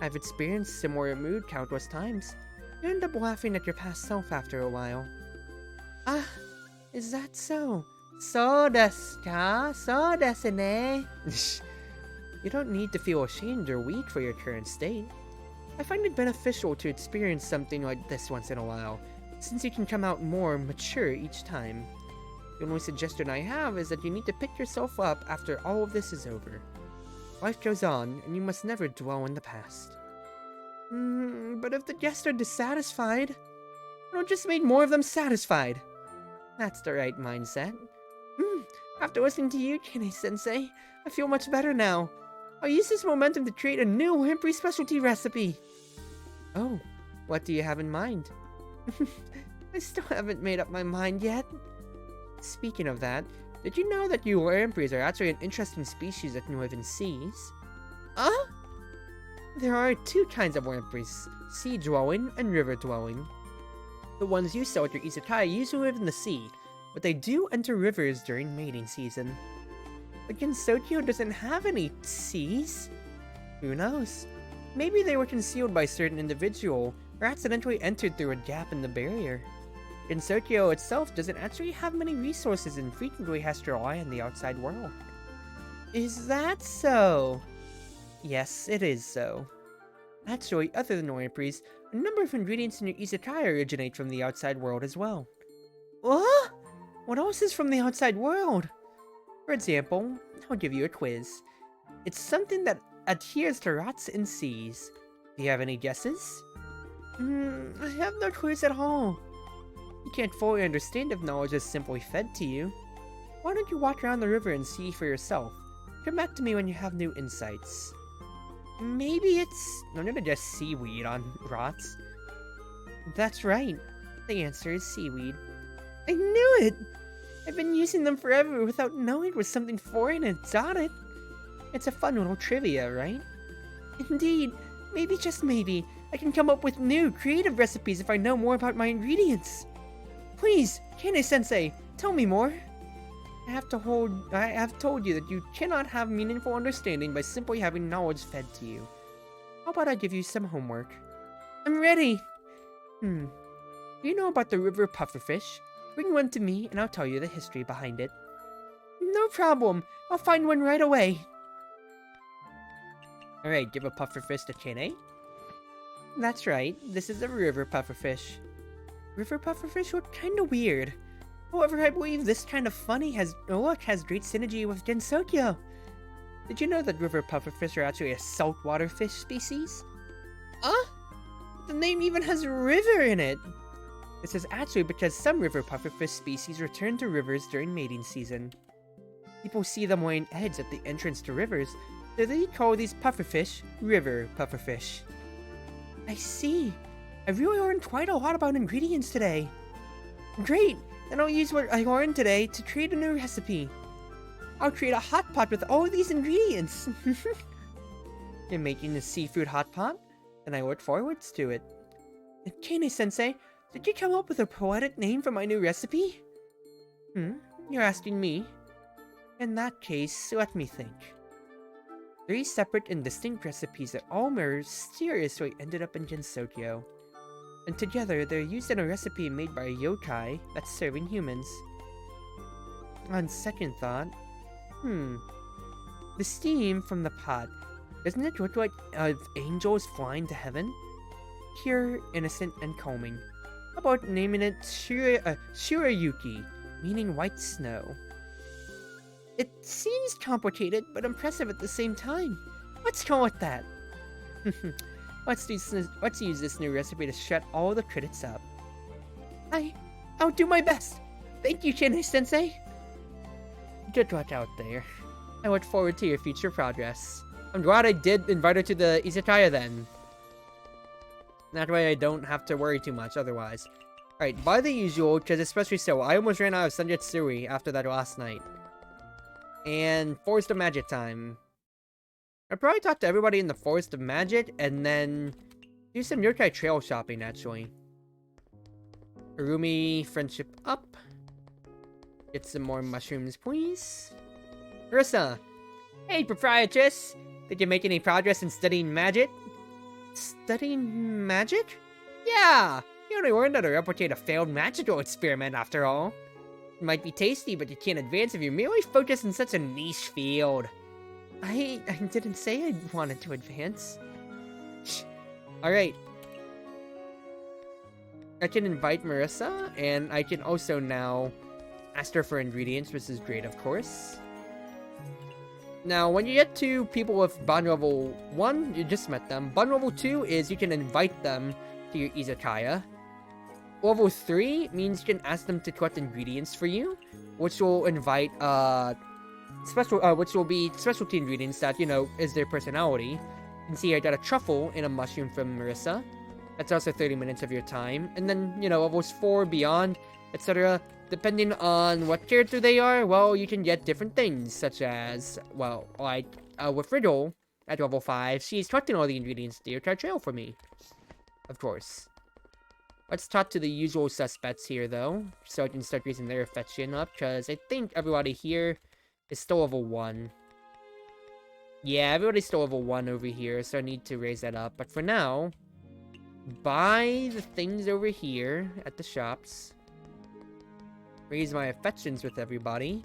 I've experienced similar mood countless times. You end up laughing at your past self after a while. Is that so? So desu ka? So desu ne? You don't need to feel ashamed or weak for your current state. I find it beneficial to experience something like this once in a while, since you can come out more mature each time. The only suggestion I have is that you need to pick yourself up after all of this is over. Life goes on, and you must never dwell in the past. But if the guests are dissatisfied, it'll just make more of them satisfied. That's the right mindset. After listening to you, Keine-Sensei, I feel much better now. I'll use this momentum to create a new Wimpy specialty recipe. Oh, what do you have in mind? I still haven't made up my mind yet. Speaking of that, did you know that you Wimpys are actually an interesting species that can live in seas? There are two kinds of Wimpys, sea-dwelling and river-dwelling. The ones you saw at your Izakaya usually live in the sea, but they do enter rivers during mating season. But Gensokyo doesn't have any seas. Who knows? Maybe they were concealed by a certain individual, or accidentally entered through a gap in the barrier. Gensokyo itself doesn't actually have many resources and frequently has to rely on the outside world. Is that so? Yes, it is so. Actually, other than Wimpys, a number of ingredients in your Izakaya originate from the outside world as well. What? What else is from the outside world? For example, I'll give you a quiz. It's something that adheres to rocks and seas. Do you have any guesses? I have no clues at all. You can't fully understand if knowledge is simply fed to you. Why don't you walk around the river and see for yourself? Come back to me when you have new insights. Maybe it's... I'm gonna guess seaweed on rocks. That's right. The answer is seaweed. I knew it! I've been using them forever without knowing it was something foreign and exotic. It's a fun little trivia, right? Indeed. Maybe, just maybe, I can come up with new, creative recipes if I know more about my ingredients. Please, Keine-Sensei, tell me more. I have told you that you cannot have meaningful understanding by simply having knowledge fed to you. How about I give you some homework? I'm ready! Do you know about the river pufferfish? Bring one to me, and I'll tell you the history behind it. No problem. I'll find one right away. Alright, give a pufferfish to Chene. That's right. This is a river pufferfish. River pufferfish look kinda weird. However, I believe this kind of funny look has great synergy with Gensokyo. Did you know that river pufferfish are actually a saltwater fish species? The name even has river in it! This is actually because some river pufferfish species return to rivers during mating season. People see them laying eggs at the entrance to rivers, so they call these pufferfish river pufferfish. I see. I really learned quite a lot about ingredients today. Great! Then I'll use what I learned today to create a new recipe. I'll create a hot pot with all of these ingredients. You're making a seafood hot pot? And I look forward to it. Keine-Sensei, did you come up with a poetic name for my new recipe? You're asking me? In that case, let me think. 3 separate and distinct recipes that all mysteriously ended up in Gensokyo. And together, they're used in a recipe made by a yokai that's serving humans. On second thought, the steam from the pot, doesn't it look like angels flying to heaven? Pure, innocent, and calming. How about naming it Shirayuki, meaning white snow? It seems complicated, but impressive at the same time. Let's go with that. Let's use this new recipe to shut all the critics up. I'll do my best. Thank you, Keine-Sensei. Good luck out there. I look forward to your future progress. I'm glad I did invite her to the Izakaya then. That way I don't have to worry too much otherwise. Alright, by the usual, because especially so, I almost ran out of Sanjitsuri after that last night. And Forest of Magic time. I'll probably talk to everybody in the Forest of Magic, and then do some yokai trail shopping, actually. Arumi, friendship up. Get some more mushrooms, please. Marissa! Hey, proprietress! Did you make any progress in studying magic? Studying magic? Yeah! You only learned how to replicate a failed magical experiment, after all. It might be tasty, but you can't advance if you merely focus in such a niche field. I didn't say I wanted to advance. Shh. Alright. I can invite Marissa, and I can also now ask her for ingredients, which is great, of course. Now, when you get to people with bond level 1, you just met them. Bond level 2 is you can invite them to your Izakaya. Level 3 means you can ask them to collect ingredients for you, which will invite, which will be specialty ingredients that, you know, is their personality. You can see I got a truffle and a mushroom from Marissa. That's also 30 minutes of your time. And then, you know, levels 4, beyond, etc. Depending on what character they are, well, you can get different things, such as, well, like, with Riddle, at level 5, she's collecting all the ingredients to your trail for me. Of course. Let's talk to the usual suspects here, though, so I can start raising their affection up, because I think everybody here is still level 1. Yeah, everybody's still level 1 over here, so I need to raise that up. But for now, buy the things over here at the shops. Raise my affections with everybody.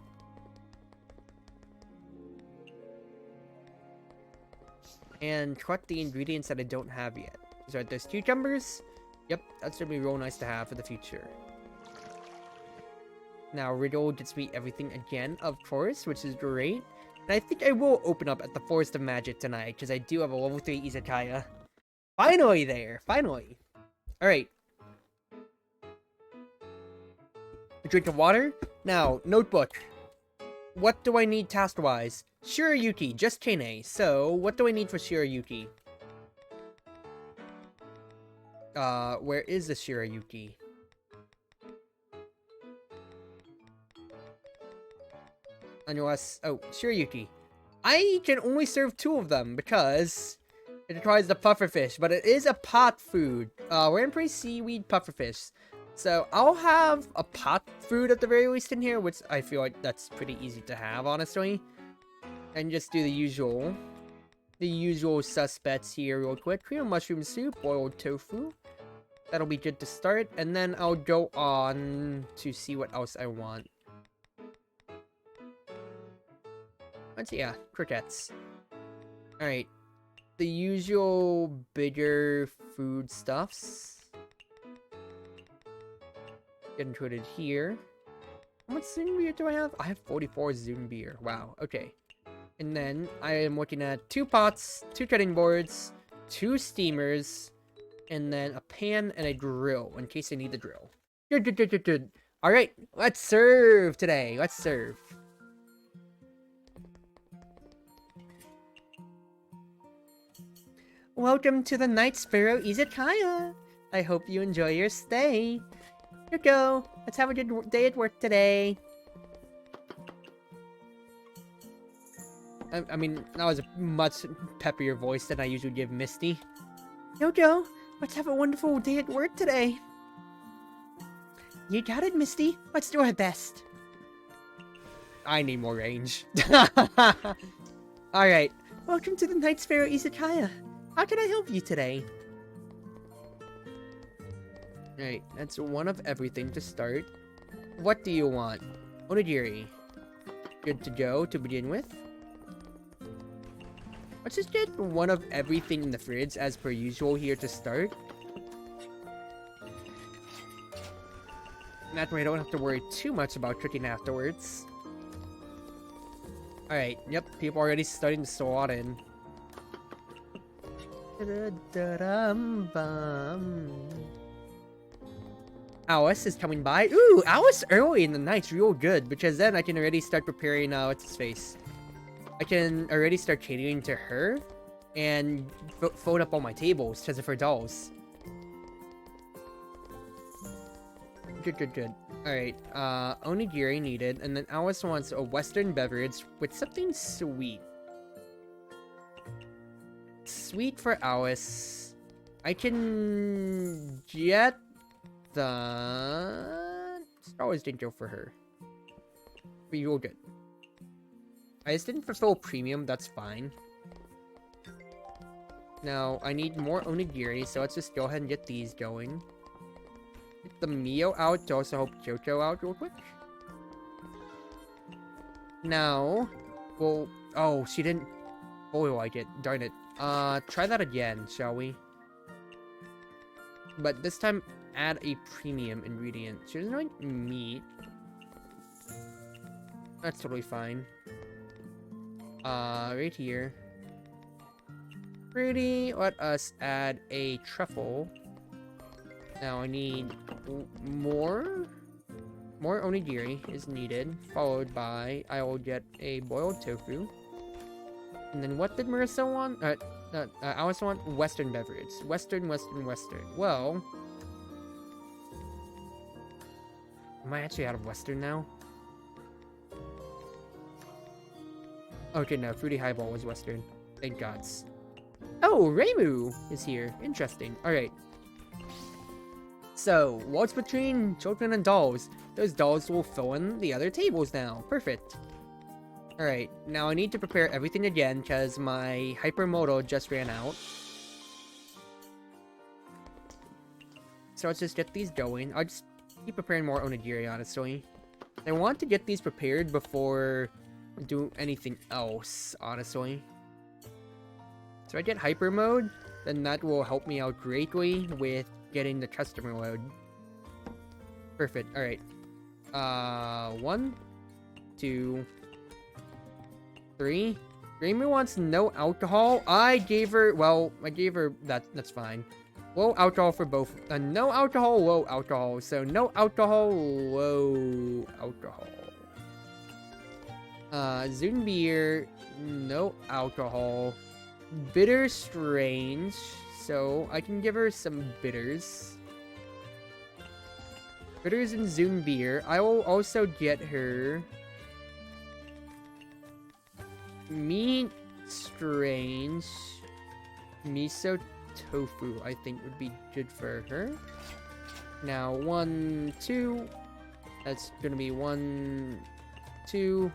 And collect the ingredients that I don't have yet. So there's cucumbers. Yep, that's gonna be real nice to have for the future. Now, Riddle gets me everything again, of course, which is great. And I think I will open up at the Forest of Magic tonight, because I do have a level 3 Izakaya. Finally there! Finally! Alright. A drink of water? Now, notebook. What do I need task-wise? Shirayuki, just Kane. So, what do I need for Shirayuki? Where is the Shirayuki? Unless, oh, Shirayuki. I can only serve 2 of them because it requires the pufferfish, but it is a pot food. Lamprey seaweed pufferfish. So I'll have a pot food at the very least in here, which I feel like that's pretty easy to have, honestly. And just do the usual suspects here real quick. Cream mushroom soup, boiled tofu, That'll be good to start, and then I'll go on to see what else I want. Let's see, yeah, crickets. Alright. The usual bigger foodstuffs get included here. How much Zoom beer do I have? I have 44 Zoom beer. Wow, okay. And then I am looking at 2 pots, 2 cutting boards, 2 steamers, and then a pan and a grill in case I need the grill. Good. Alright, let's serve today. Let's serve. Welcome to the Night Sparrow Izakaya. I hope you enjoy your stay. Here go. Let's have a good day at work today. I mean, that was a much peppier voice than I usually give Misty. Yo, let's have a wonderful day at work today. You got it, Misty. Let's do our best. I need more range. Alright, welcome to the Night Sparrow Izakaya. How can I help you today? Alright, that's one of everything to start. What do you want? Onigiri. Good to go to begin with. Let's just get one of everything in the fridge as per usual here to start. That way I don't have to worry too much about cooking afterwards. Alright, yep, people are already starting to slot in. Alice is coming by. Ooh, Alice early in the night's real good, because then I can already start preparing, what's his face? I can already start catering to her, and fold up all my tables, because of her dolls. Good. Alright, onigiri needed, and then Alice wants a western beverage with something sweet. Sweet for Alice. I can get the Star Wars Dinko for her. But you're good. I just didn't fulfill premium, that's fine. Now, I need more onigiri, so let's just go ahead and get these going. Get the Mio out to also help Kyoko out real quick. Now, well, oh, she didn't fully like it, darn it. Try that again, shall we? But this time, add a premium ingredient. She doesn't like meat. That's totally fine. Right here. Pretty. Let us add a truffle. Now I need more onigiri is needed, followed by I will get a boiled tofu. And then what did Marissa want? I also want western beverage. Western. Well, am I actually out of western now? Okay, no, fruity highball was western. Thank gods. Oh, Reimu is here. Interesting. Alright. So, what's between children and dolls? Those dolls will fill in the other tables now. Perfect. Alright, now I need to prepare everything again because my hypermodal just ran out. So let's just get these going. I'll just keep preparing more onigiri, honestly. I want to get these prepared before I do anything else, honestly. So I get hyper mode, then that will help me out greatly with getting the customer load. Perfect, alright. 1, 2, 3. Reimu wants no alcohol. I gave her that's fine. Low alcohol for both. No alcohol, low alcohol. So no alcohol, low alcohol. Zoom beer, no alcohol. Bitter strange. So I can give her some bitters. Bitters and Zoom beer. I will also get her meat strange. Miso tofu, I think would be good for her. Now, 1, 2. That's gonna be 1, 2.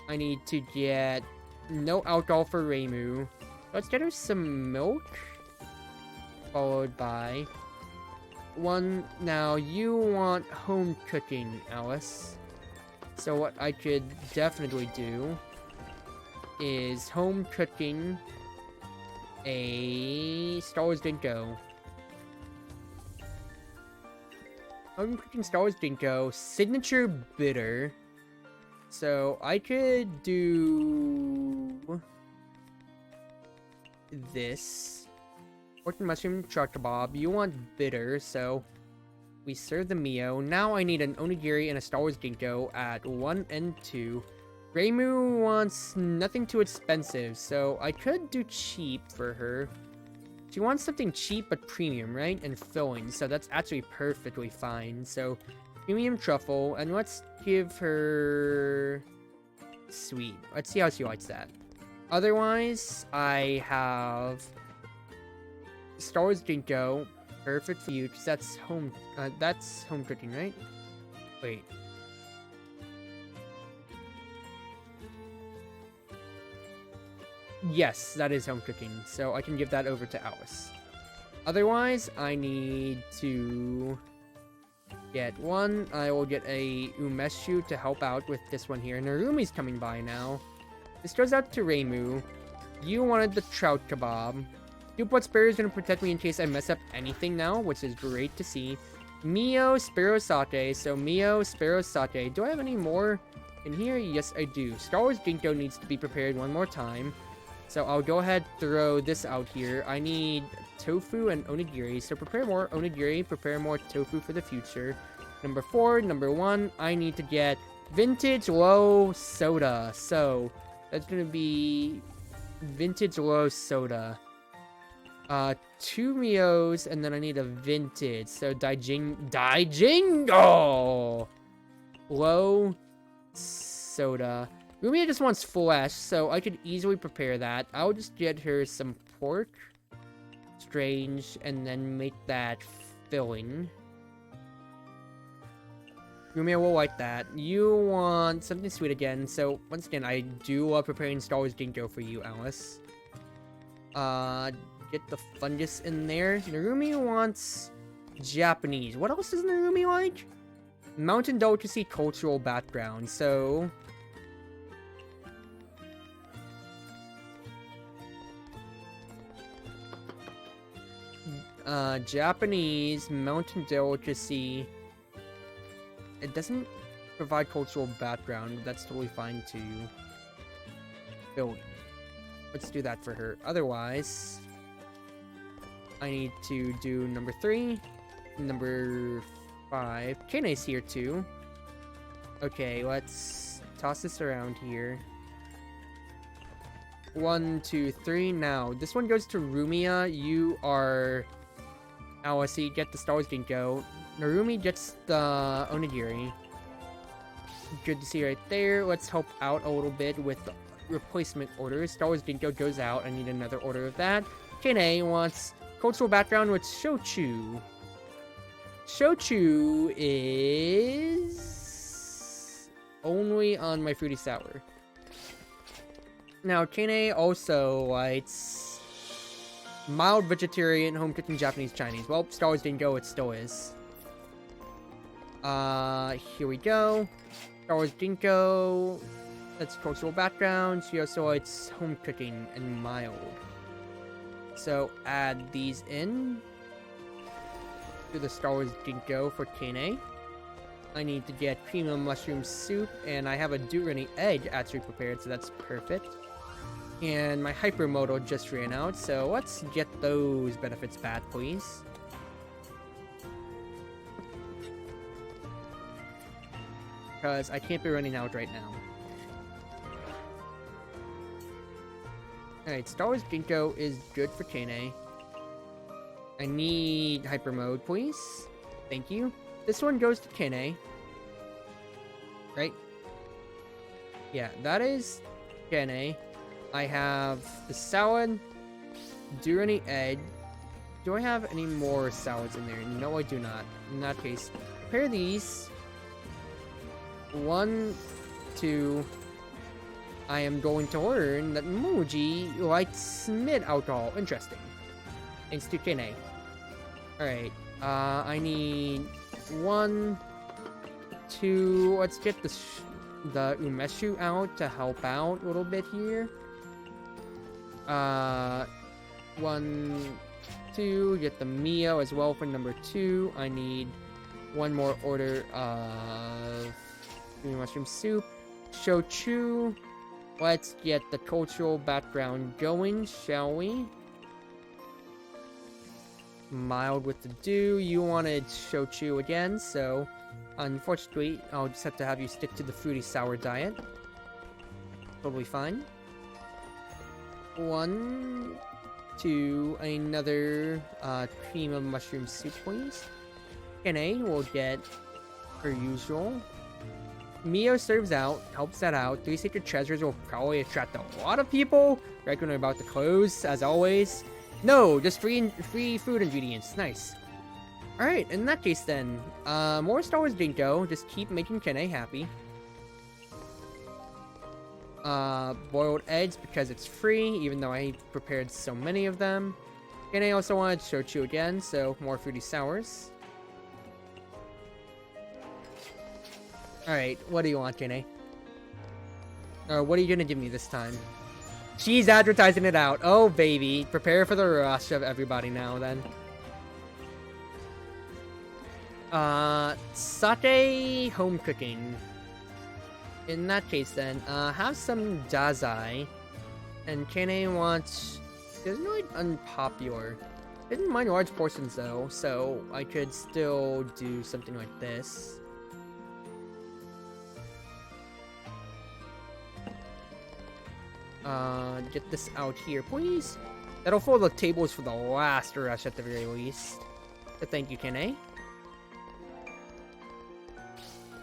I need to get no alcohol for Reimu. Let's get her some milk. Followed by one. Now, you want home cooking, Alice. So what I could definitely do is home cooking a Star Wars Dinko. Home cooking Star Wars Dinko, signature bitter. So I could do this. Pork and mushroom char kebab. You want bitter, so we serve the Mio. Now I need an onigiri and a Star Wars Dinko at 1 and 2. Reimu wants nothing too expensive, so I could do cheap for her. She wants something cheap but premium, right? And filling, so that's actually perfectly fine. So, premium truffle, and let's give her sweet. Let's see how she likes that. Otherwise, I have Star Wars Dinko, perfect for you, because that's home cooking, right? Wait. Yes, that is home cooking, so I can give that over to Alice. Otherwise, I need to get one. I will get a umeshu to help out with this one here. Narumi's coming by now. This goes out to Reimu. You wanted the trout kebab. Duplex Bear is going to protect me in case I mess up anything now, which is great to see. Mio Sparrow Sake. So Mio Sparrow Sake. Do I have any more in here? Yes, I do. Star Wars Dinko needs to be prepared one more time. So I'll go ahead throw this out here. I need tofu and onigiri. So prepare more onigiri, prepare more tofu for the future. Number 4, number 1, I need to get vintage low soda. So that's going to be vintage low soda. 2 Mios, and then I need a vintage. So Daijingo! Low soda. Rumia just wants flesh, so I could easily prepare that. I'll just get her some pork, strange, and then make that filling. Rumia will like that. You want something sweet again, so once again, I do love preparing Star Wars Dinko for you, Alice. Get the fungus in there. Narumi wants Japanese. What else does Narumi like? Mountain delicacy cultural background, so Japanese mountain delicacy. It doesn't provide cultural background, but that's totally fine to fill in. Let's do that for her. Otherwise, I need to do number 3, number 5. Kane's here too. Okay, let's toss this around here. 1, 2, 3. Now, this one goes to Rumia. You are Alice, you get the Star Wars Dinko. Narumi gets the onigiri. Good to see right there. Let's help out a little bit with the replacement orders. Star Wars Dinko goes out. I need another order of that. Kane wants cultural background with shochu. Shochu is only on my fruity sour. Now, Kane also likes mild vegetarian, home cooking Japanese Chinese. Well, Star Wars Dinko, it still is. Here we go. Star Wars Dinko. That's cultural background. She also likes home cooking and mild. So add these in to the Star Wars Dinko for Kane. I need to get cream of mushroom soup, and I have a durani egg actually prepared, so that's perfect. And my hypermodal just ran out, so let's get those benefits back, please. Because I can't be running out right now. Alright, Star Wars Dinko is good for Kane. I need hyper mode, please. Thank you. This one goes to Kane. Right? Yeah, that is Kane. I have the salad, durani egg. Do I have any more salads in there? No, I do not. In that case, prepare these. 1, 2. I am going to learn that Muji likes mid alcohol. Interesting. Thanks to Kine. Alright. I need 1, 2. Let's get the umeshu out to help out a little bit here. 1, 2. Get the Mio as well for number 2. I need 1 more order of green mushroom soup. Shochu. Let's get the cultural background going, shall we? Mild with the dew. You wanted shochu again, so unfortunately, I'll just have to have you stick to the fruity sour diet. Totally fine. 1, 2, another cream of mushroom soup, please. Kene will get her usual. Mio serves out, helps that out. 3 secret treasures will probably attract a lot of people. Right when we're about to close, as always. No, just free food ingredients. Nice. Alright, in that case then, more Star Wars Dinko. Just keep making Kene happy. Boiled eggs because it's free, even though I prepared so many of them. Kene also wanted shochu again, so more fruity sours. Alright, what do you want, Kene? Or what are you gonna give me this time? She's advertising it out. Oh, baby. Prepare for the rush of everybody now, then. Sake home cooking. In that case, then, have some dazai. And Kene wants... Doesn't really unpopular. Didn't mind large portions, though, so I could still do something like this. Get this out here, please. That'll fill the tables for the last rush at the very least. So thank you, Kene.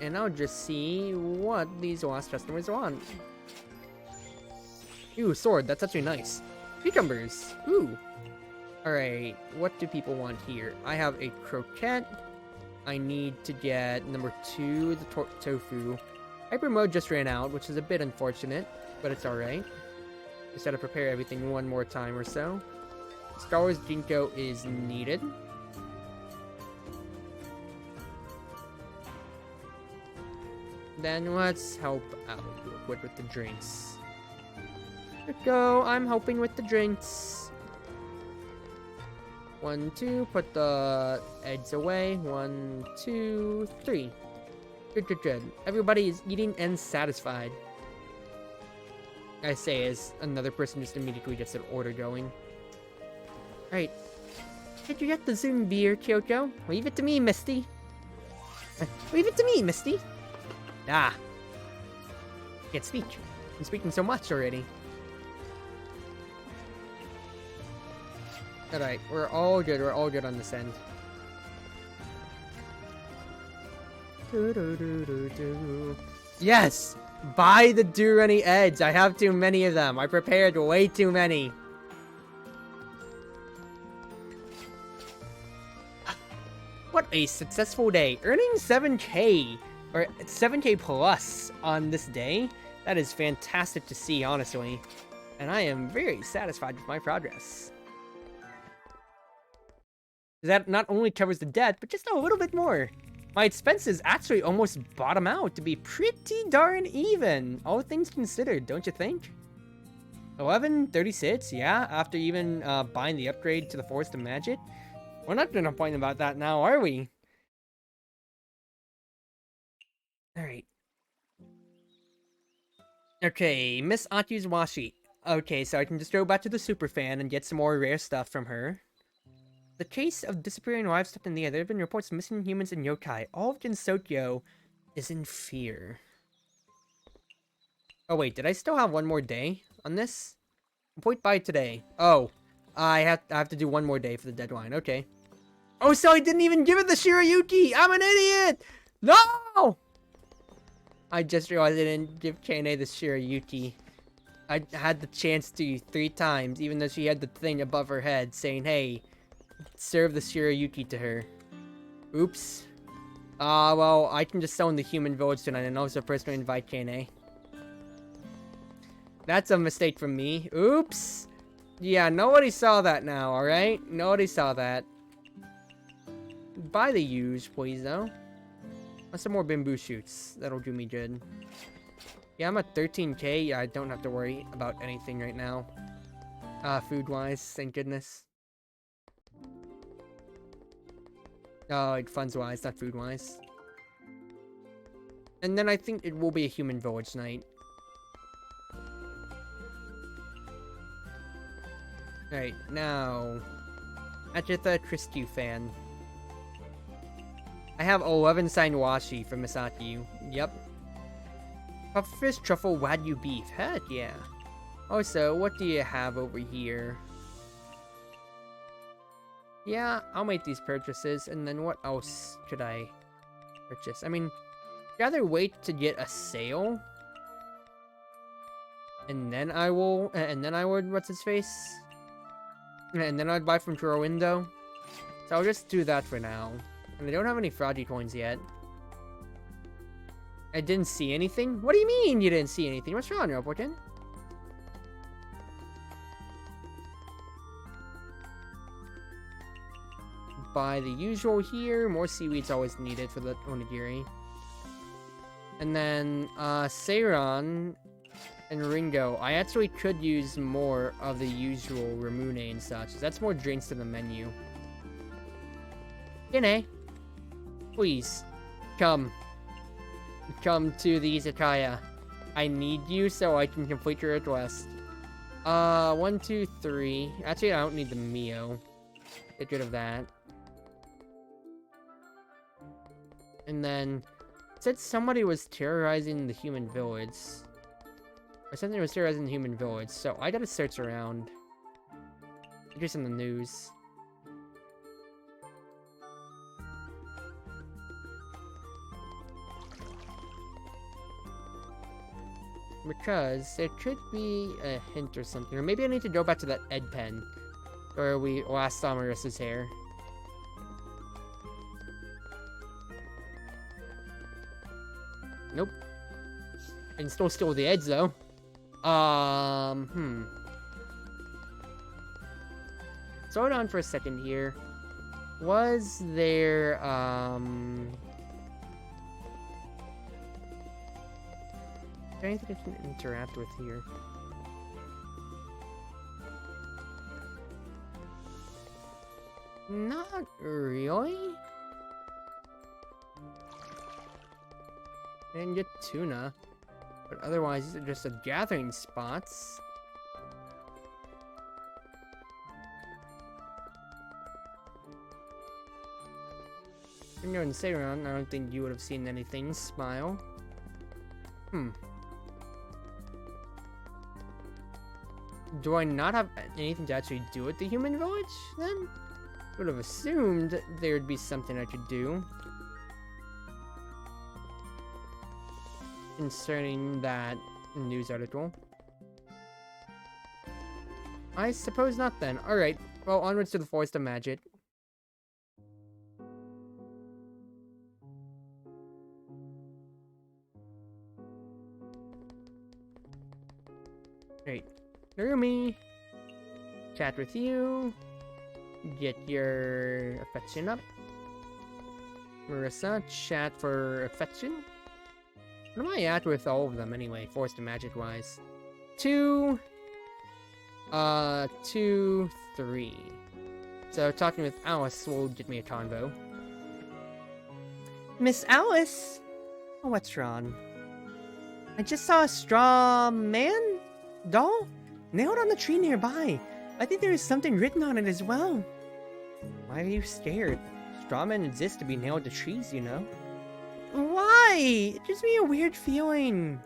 And I'll just see what these last customers want. Ooh, sword. That's actually nice. Cucumbers. Ooh. Alright, what do people want here? I have a croquette. I need to get number 2, the tofu. Hyper mode just ran out, which is a bit unfortunate, but it's alright. Just gotta prepare everything one more time or so. Star Wars Jinko is needed. Then let's help out real quick with the drinks. There we go, I'm helping with the drinks. 1, 2, put the eggs away. 1, 2, 3. Good, good, good. Everybody is eating and satisfied. I say as another person just immediately gets an order going. Alright. Did you get the Zoom beer, Kyoko? Leave it to me, Misty. Leave it to me, Misty. Ah. Can't speak. I'm speaking so much already. Alright, we're all good. We're all good on this end. Yes! Buy the Durani eggs. I have too many of them. I prepared way too many. What a successful day. Earning 7k, or 7k plus on this day. That is fantastic to see, honestly. And I am very satisfied with my progress. That not only covers the debt, but just a little bit more. My expenses actually almost bottom out to be pretty darn even, all things considered, don't you think? 1136, yeah, after even buying the upgrade to the Forest of Magic. We're not gonna complain about that now, are we? Alright. Okay, Miss Atu's washi. Okay, so I can just go back to the Superfan and get some more rare stuff from her. The case of disappearing livestock in the air. There have been reports of missing humans and yokai. All of Jinsokyo is in fear. Oh wait, did I still have one more day on this? Point by today. Oh, I have to do one more day for the deadline. Okay. Oh, so I didn't even give it the Shirayuki! I'm an idiot! No! I just realized I didn't give Kane the Shirayuki. I had the chance to 3 times, even though she had the thing above her head saying, hey, serve the Shirayuki to her. Oops. Well, I can just summon the human village tonight and also personally invite Kane. That's a mistake from me. Oops. Yeah, nobody saw that now, alright? Nobody saw that. buy the use, please, though. Some more bamboo shoots. That'll do me good. Yeah, I'm at 13k. I don't have to worry about anything right now. Food-wise, thank goodness. Oh, like funds-wise, not food-wise. And then I think it will be a human village night. Alright, now... Achitha Christu fan. I have 11 signed washi from Misaki. Yep. Pufferfish truffle wagyu beef. Heck yeah. Also, what do you have over here? Yeah, I'll make these purchases, and then what else could I purchase? I mean, rather wait to get a sale, and then I will, what's his face? And then I'd buy from Drawer Window. So I'll just do that for now. And I don't have any Froggy coins yet. I didn't see anything? What do you mean you didn't see anything? What's wrong, Robotin? Buy the usual here. More seaweed's always needed for the onigiri. And then, Seiron and Ringo. I actually could use more of the usual Ramune and such. That's more drinks to the menu. Gine, please, come. Come to the Izakaya. I need you so I can complete your request. 1, 2, 3. Actually, I don't need the Mio. Get rid of that. And then, it said somebody was terrorizing the human village. Or something was terrorizing the human village, so I gotta search around. Just in the news. Because there could be a hint or something. Or maybe I need to go back to that Ed pen. Where we last saw Marissa's hair. Nope. I can still steal the Eds though. So hold on for a second here. Was there, Is there anything I can interact with here? Not really. I didn't get tuna. But otherwise, these are just the gathering spots. Ringo and Seiron, I don't think you would have seen anything. Smile. Do I not have anything to actually do at the human village, then? Would have assumed there'd be something I could do. Concerning that news article. I suppose not then. Alright, well, onwards to the Forest of Magic. Great. Narumi. Chat with you. Get your affection up. Marissa, chat for affection. What am I at with all of them anyway, Forest of Magic wise? 2, 2, 3. So talking with Alice will get me a convo. Miss Alice? Oh, what's wrong? I just saw a straw man doll nailed on the tree nearby. I think there is something written on it as well. Why are you scared? Straw men exist to be nailed to trees, you know. Why? It gives me a weird feeling.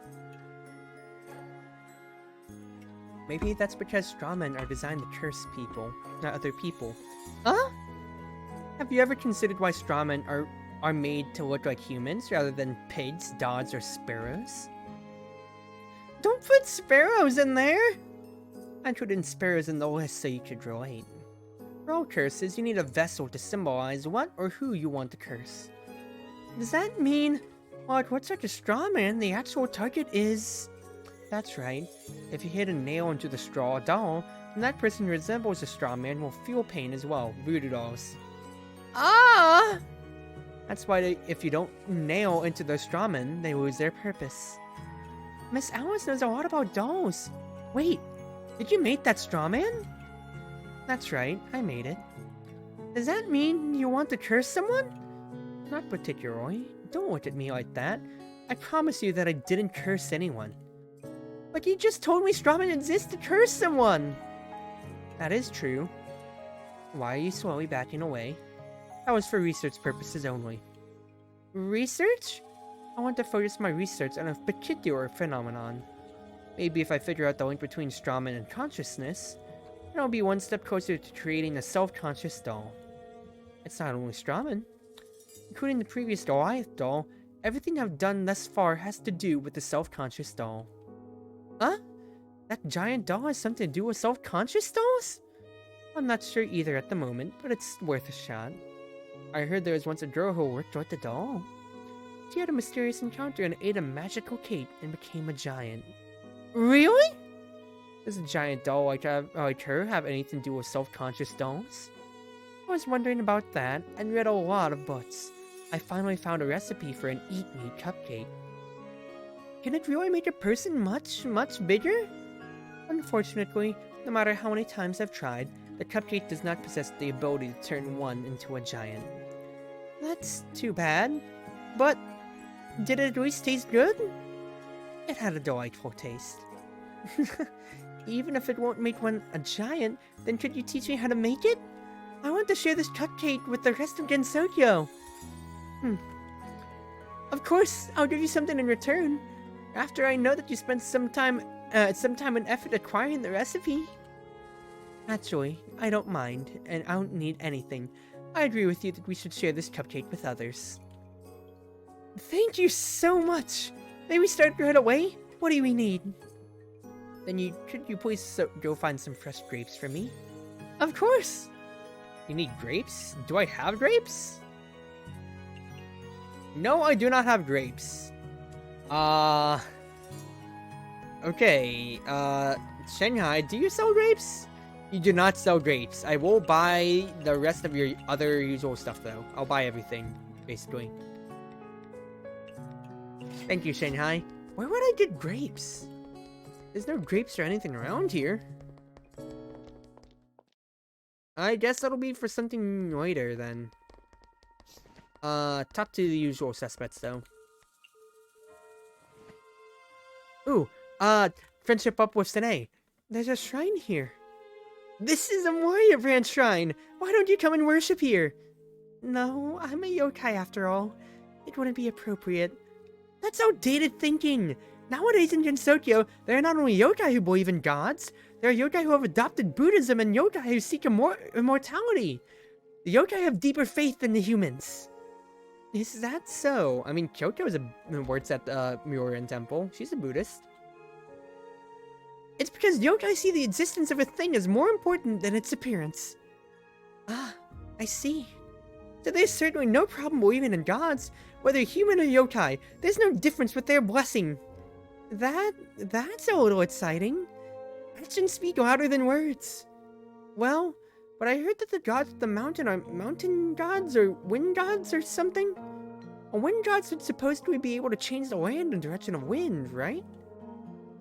Maybe that's because strawmen are designed to curse people, not other people. Huh? Have you ever considered why strawmen are made to look like humans rather than pigs, dogs, or sparrows? Don't put sparrows in there! I put in sparrows in the list so you could relate. For all curses, you need a vessel to symbolize what or who you want to curse. Does that mean, like, what's like a straw man? The actual target is... That's right. If you hit a nail into the straw doll, then that person who resembles a straw man will feel pain as well. Voodoo dolls. Ah! That's why if you don't nail into the strawman, they lose their purpose. Miss Alice knows a lot about dolls. Wait, did you make that strawman? That's right, I made it. Does that mean you want to curse someone? Not particularly. Don't look at me like that. I promise you that I didn't curse anyone. But you just told me strawman exists to curse someone! That is true. Why are you slowly backing away? That was for research purposes only. Research? I want to focus my research on a particular phenomenon. Maybe if I figure out the link between strawman and consciousness, then I'll be one step closer to creating a self-conscious doll. It's not only strawman. Including the previous Goliath doll, everything I've done thus far has to do with the self-conscious doll. Huh? That giant doll has something to do with self-conscious dolls? I'm not sure either at the moment, but it's worth a shot. I heard there was once a girl who worked with the doll. She had a mysterious encounter and ate a magical cake and became a giant. Really? Does a giant doll like her have anything to do with self-conscious dolls? I was wondering about that and read a lot of books. I finally found a recipe for an eat-me cupcake. Can it really make a person much, much bigger? Unfortunately, no matter how many times I've tried, the cupcake does not possess the ability to turn one into a giant. That's too bad. But did it at least taste good? It had a delightful taste. Even if it won't make one a giant, then could you teach me how to make it? I want to share this cupcake with the rest of Gensokyo. Of course, I'll give you something in return. After I know that you spent some time and effort acquiring the recipe. Actually, I don't mind, and I don't need anything. I agree with you that we should share this cupcake with others. Thank you so much! May we start right away? What do we need? Then could you please go find some fresh grapes for me? Of course! You need grapes? Do I have grapes? No, I do not have grapes. Okay, Shanghai, do you sell grapes? You do not sell grapes. I will buy the rest of your other usual stuff, though. I'll buy everything, basically. Thank you, Shanghai. Where would I get grapes? There's no grapes or anything around here. I guess that'll be for something later, then. Talk to the usual suspects, though. Ooh, friendship up with Sene. There's a shrine here. This is a Moria Brand shrine! Why don't you come and worship here? No, I'm a yokai after all. It wouldn't be appropriate. That's outdated thinking! Nowadays in Gensokyo, there are not only yokai who believe in gods, there are yokai who have adopted Buddhism and yokai who seek immortality. The yokai have deeper faith than the humans. Is that so? I mean, Kyoko works at the Myorin Temple. She's a Buddhist. It's because yokai see the existence of a thing as more important than its appearance. Ah, I see. So there's certainly no problem believing in gods, whether human or yokai. There's no difference with their blessing. That's a little exciting. Actions speak louder than words. Well, but I heard that the gods of the mountain are mountain gods or wind gods or something. A wind god's supposed to be able to change the land in the direction of wind, right?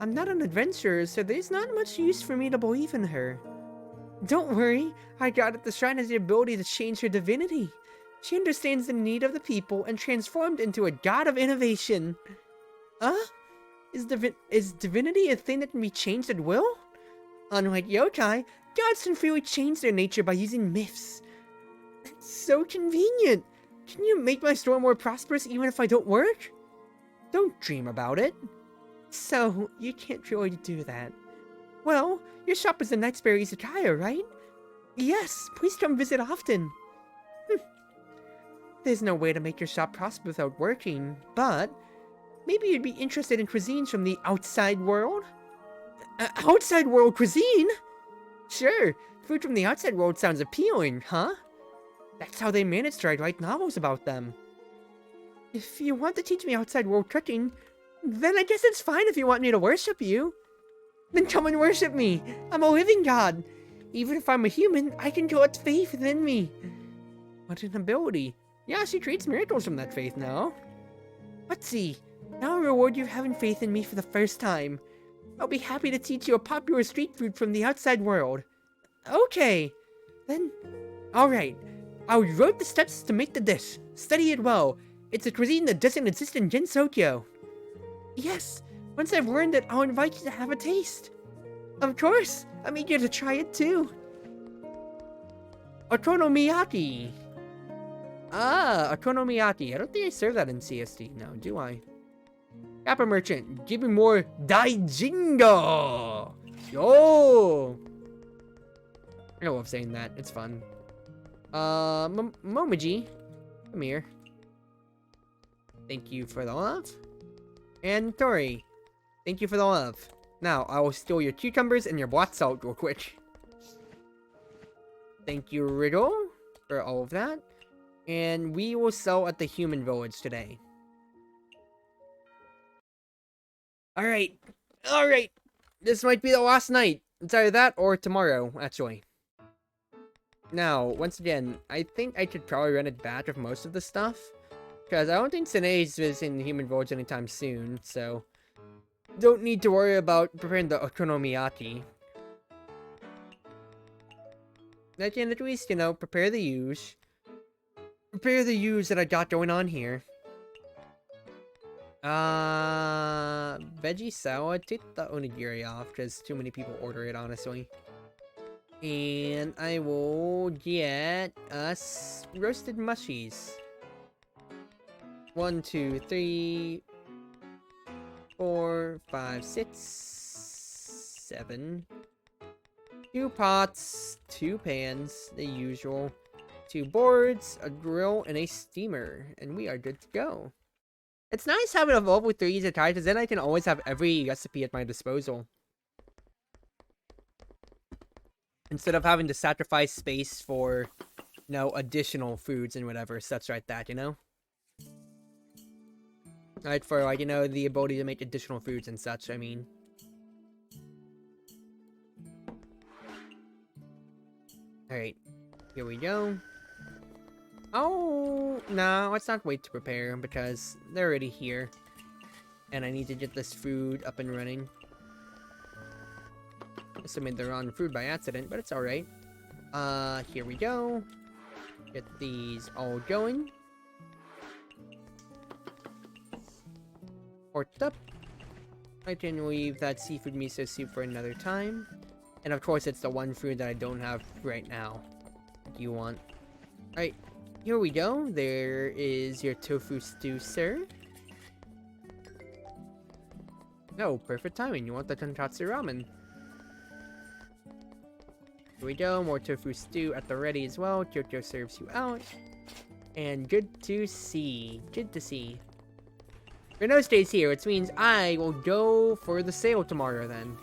I'm not an adventurer, so there's not much use for me to believe in her. Don't worry, our god at the shrine has the ability to change her divinity. She understands the need of the people and transformed into a god of innovation. Is divinity a thing that can be changed at will? Unlike yokai, gods can freely change their nature by using myths. That's so convenient! Can you make my store more prosperous even if I don't work? Don't dream about it. So, you can't really do that. Well, your shop is the Knightsbury Izakaya, right? Yes, please come visit often. There's no way to make your shop prosper without working, but maybe you'd be interested in cuisines from the outside world? Outside world cuisine? Sure, food from the outside world sounds appealing, huh? That's how they managed to write novels about them. If you want to teach me outside world cooking, then I guess it's fine if you want me to worship you. Then come and worship me. I'm a living god. Even if I'm a human, I can collect faith within me. What an ability. Yeah, she creates miracles from that faith now. Let's see. Now I'll reward you for having faith in me for the first time. I'll be happy to teach you a popular street food from the outside world. Okay. Then, alright. I'll wrote the steps to make the dish. Study it well. It's a cuisine that doesn't exist in Jinsokyo. Yes. Once I've learned it, I'll invite you to have a taste. Of course. I'm eager to try it too. Okonomiyaki. Ah, okonomiyaki. I don't think I serve that in CST. No, do I? Kappa Merchant, give me more Daijingo! Yo! I love saying that. It's fun. Momoji, come here. Thank you for the love. And Tori, thank you for the love. Now, I will steal your cucumbers and your black salt real quick. Thank you, Riddle, for all of that. And we will sell at the human village today. Alright. Alright. This might be the last night. It's either that or tomorrow, actually. Now, once again, I think I should probably run it back with most of the stuff. Because I don't think Sine is visiting the human village anytime soon, so... Don't need to worry about preparing the okonomiyaki. I can at least, you know, prepare the use. Prepare the use that I got going on here. Veggie salad. Take the onigiri off, because too many people order it, honestly. And I will get us roasted mushies. 1, 2, 3, 4, 5, 6, 7. 2 pots, 2 pans, the usual. 2 boards, a grill, and a steamer. And we are good to go. It's nice having a level 3 Izakaya, because then I can always have every recipe at my disposal. Instead of having to sacrifice space for, you know, additional foods and whatever, such like that, you know? Right, for, like, you know, the ability to make additional foods and such, I mean. Alright, here we go. Oh, no, let's not wait to prepare, because they're already here. And I need to get this food up and running. Assuming they're on food by accident, but it's alright. Here we go. Get these all going. Porked up. I can leave that seafood miso soup for another time. And of course, it's the one food that I don't have right now. What do you want? Alright, here we go. There is your tofu stew, sir. Oh, perfect timing. You want the tonkatsu ramen. Here we go. More tofu stew at the ready as well. Kyoko serves you out. And good to see. Good to see. Renault stays here, which means I will go for the sale tomorrow then.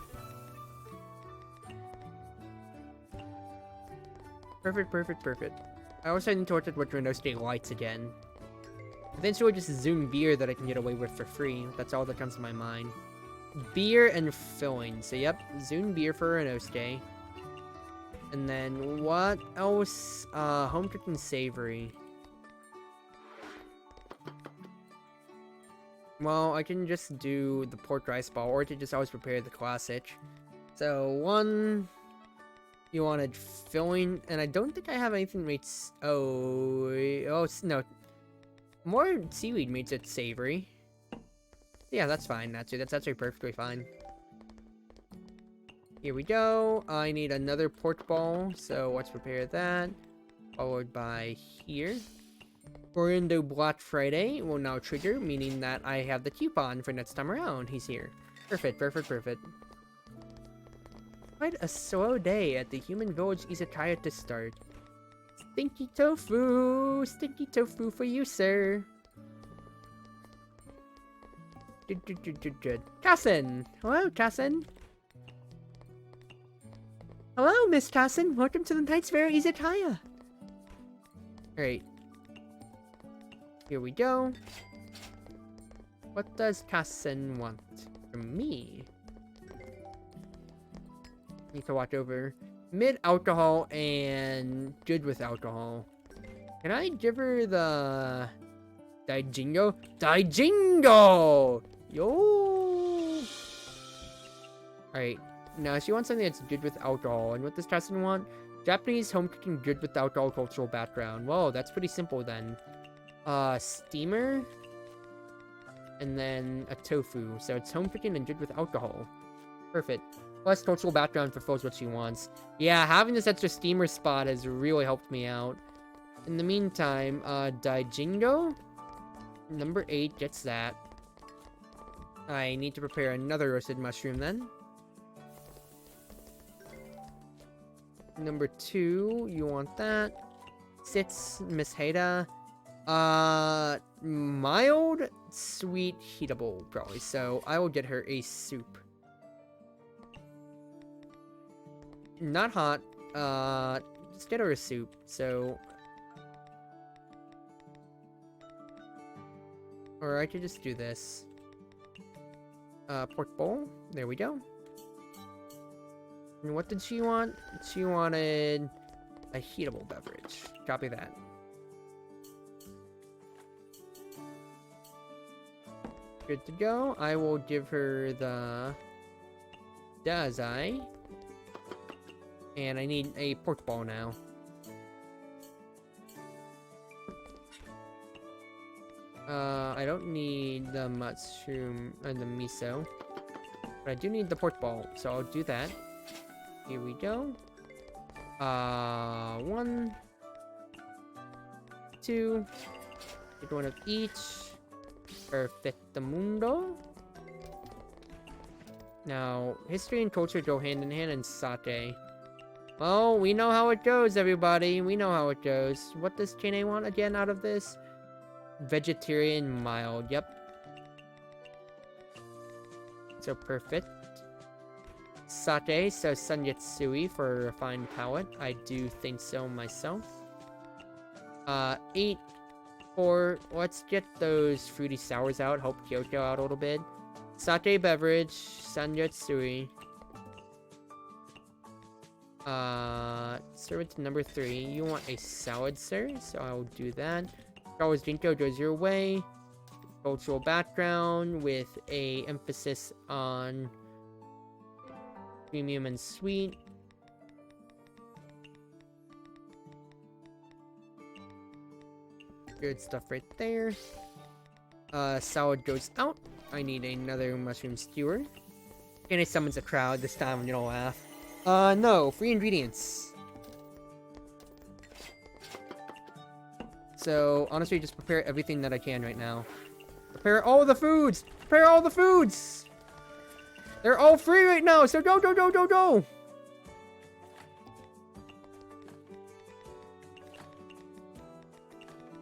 Perfect, perfect, perfect. I also need to order with Renault State lights again. Eventually just Zoom beer that I can get away with for free. That's all that comes to my mind. Beer and filling. So yep, Zoom beer for Renault Stay. And then what else? Home cooking savory. Well, I can just do the pork rice ball, or I can just always prepare the classic. So, 1... You wanted filling, and I don't think I have anything rates. Oh, no. More seaweed makes it savory. Yeah, that's fine, that's actually perfectly fine. Here we go. I need another pork ball, so let's prepare that. Followed by here. Oriendo Black Friday will now trigger, meaning that I have the coupon for next time around. He's here. Perfect, perfect, perfect. Quite a slow day at the Human Village Izakaya to start. Stinky tofu! Stinky tofu for you, sir! Good. Kassen! Hello, Kassen! Hello, Miss Kassen! Welcome to the Knight's Fair Izakaya! Alright. Here we go. What does Kassen want from me? Need to watch over mid alcohol and good with alcohol. Can I give her the Daijingo? Daijingo! Yo! Alright, now she wants something that's good with alcohol. And what does Tassin want? Japanese home cooking good with alcohol cultural background. Whoa, that's pretty simple then. Steamer. And then a tofu. So it's home cooking and good with alcohol. Perfect. Plus cultural background fulfills what she wants. Yeah, having this extra steamer spot has really helped me out. In the meantime, Daijingo. Number 8 gets that. I need to prepare another roasted mushroom then. Number 2, you want that. Sits, Miss Haida. Mild, sweet, heatable, probably. So I will get her a soup. Not hot. Just get her a soup. So, or I could just do this. Pork bowl. There we go. And what did she want? She wanted a heatable beverage. Copy that. Good to go. I will give her the Dazai. And I need a pork ball now. I don't need the mushroom and the miso. But I do need the pork ball, so I'll do that. Here we go. 1, 2. Get one of each. Perfectamundo. Now, history and culture go hand in hand in sake. Well, we know how it goes, everybody. We know how it goes. What does Kine want again out of this? Vegetarian mild. Yep. So perfect. Sake, so Sanyatsui for a refined palate. I do think so myself. 8 for... Let's get those fruity sours out. Help Kyoko out a little bit. Sake beverage. Sanyatsui. Servant number 3. You want a salad, sir? So I will do that. Charles Jinko goes your way. Cultural background with a emphasis on premium and sweet. Good stuff right there. Salad goes out. I need another mushroom skewer. And it summons a crowd this time when you don't laugh. No, free ingredients. So, honestly, just prepare everything that I can right now. Prepare all the foods! Prepare all the foods! They're all free right now, so go, go, go, go, go!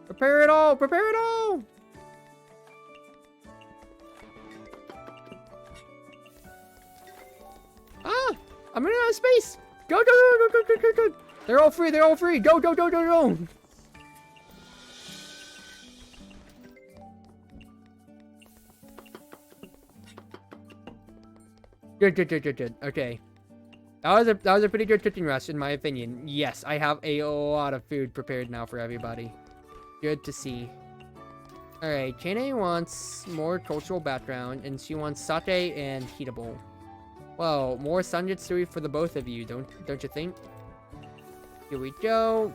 Prepare it all! Prepare it all! Ah! I'm running out of space! Go, go, go, go, go, go, go, go! They're all free, they're all free! Go, go, go, go, go! Good, good, good, good, good. Okay. That was a pretty good cooking rush, in my opinion. Yes, I have a lot of food prepared now for everybody. Good to see. Alright, Kane wants more cultural background, and she wants sake and heatable. Well, more sanjitsuri for the both of you, don't you think? Here we go.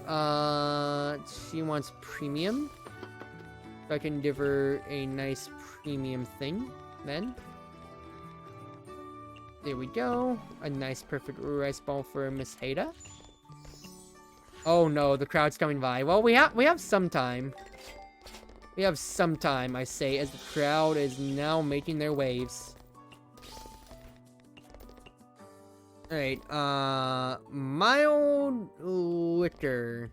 She wants premium. So I can give her a nice premium thing, then. There we go. A nice perfect rice ball for Miss Haida. Oh no, the crowd's coming by. Well, we have some time. We have some time, I say, as the crowd is now making their waves. Alright, mild liquor.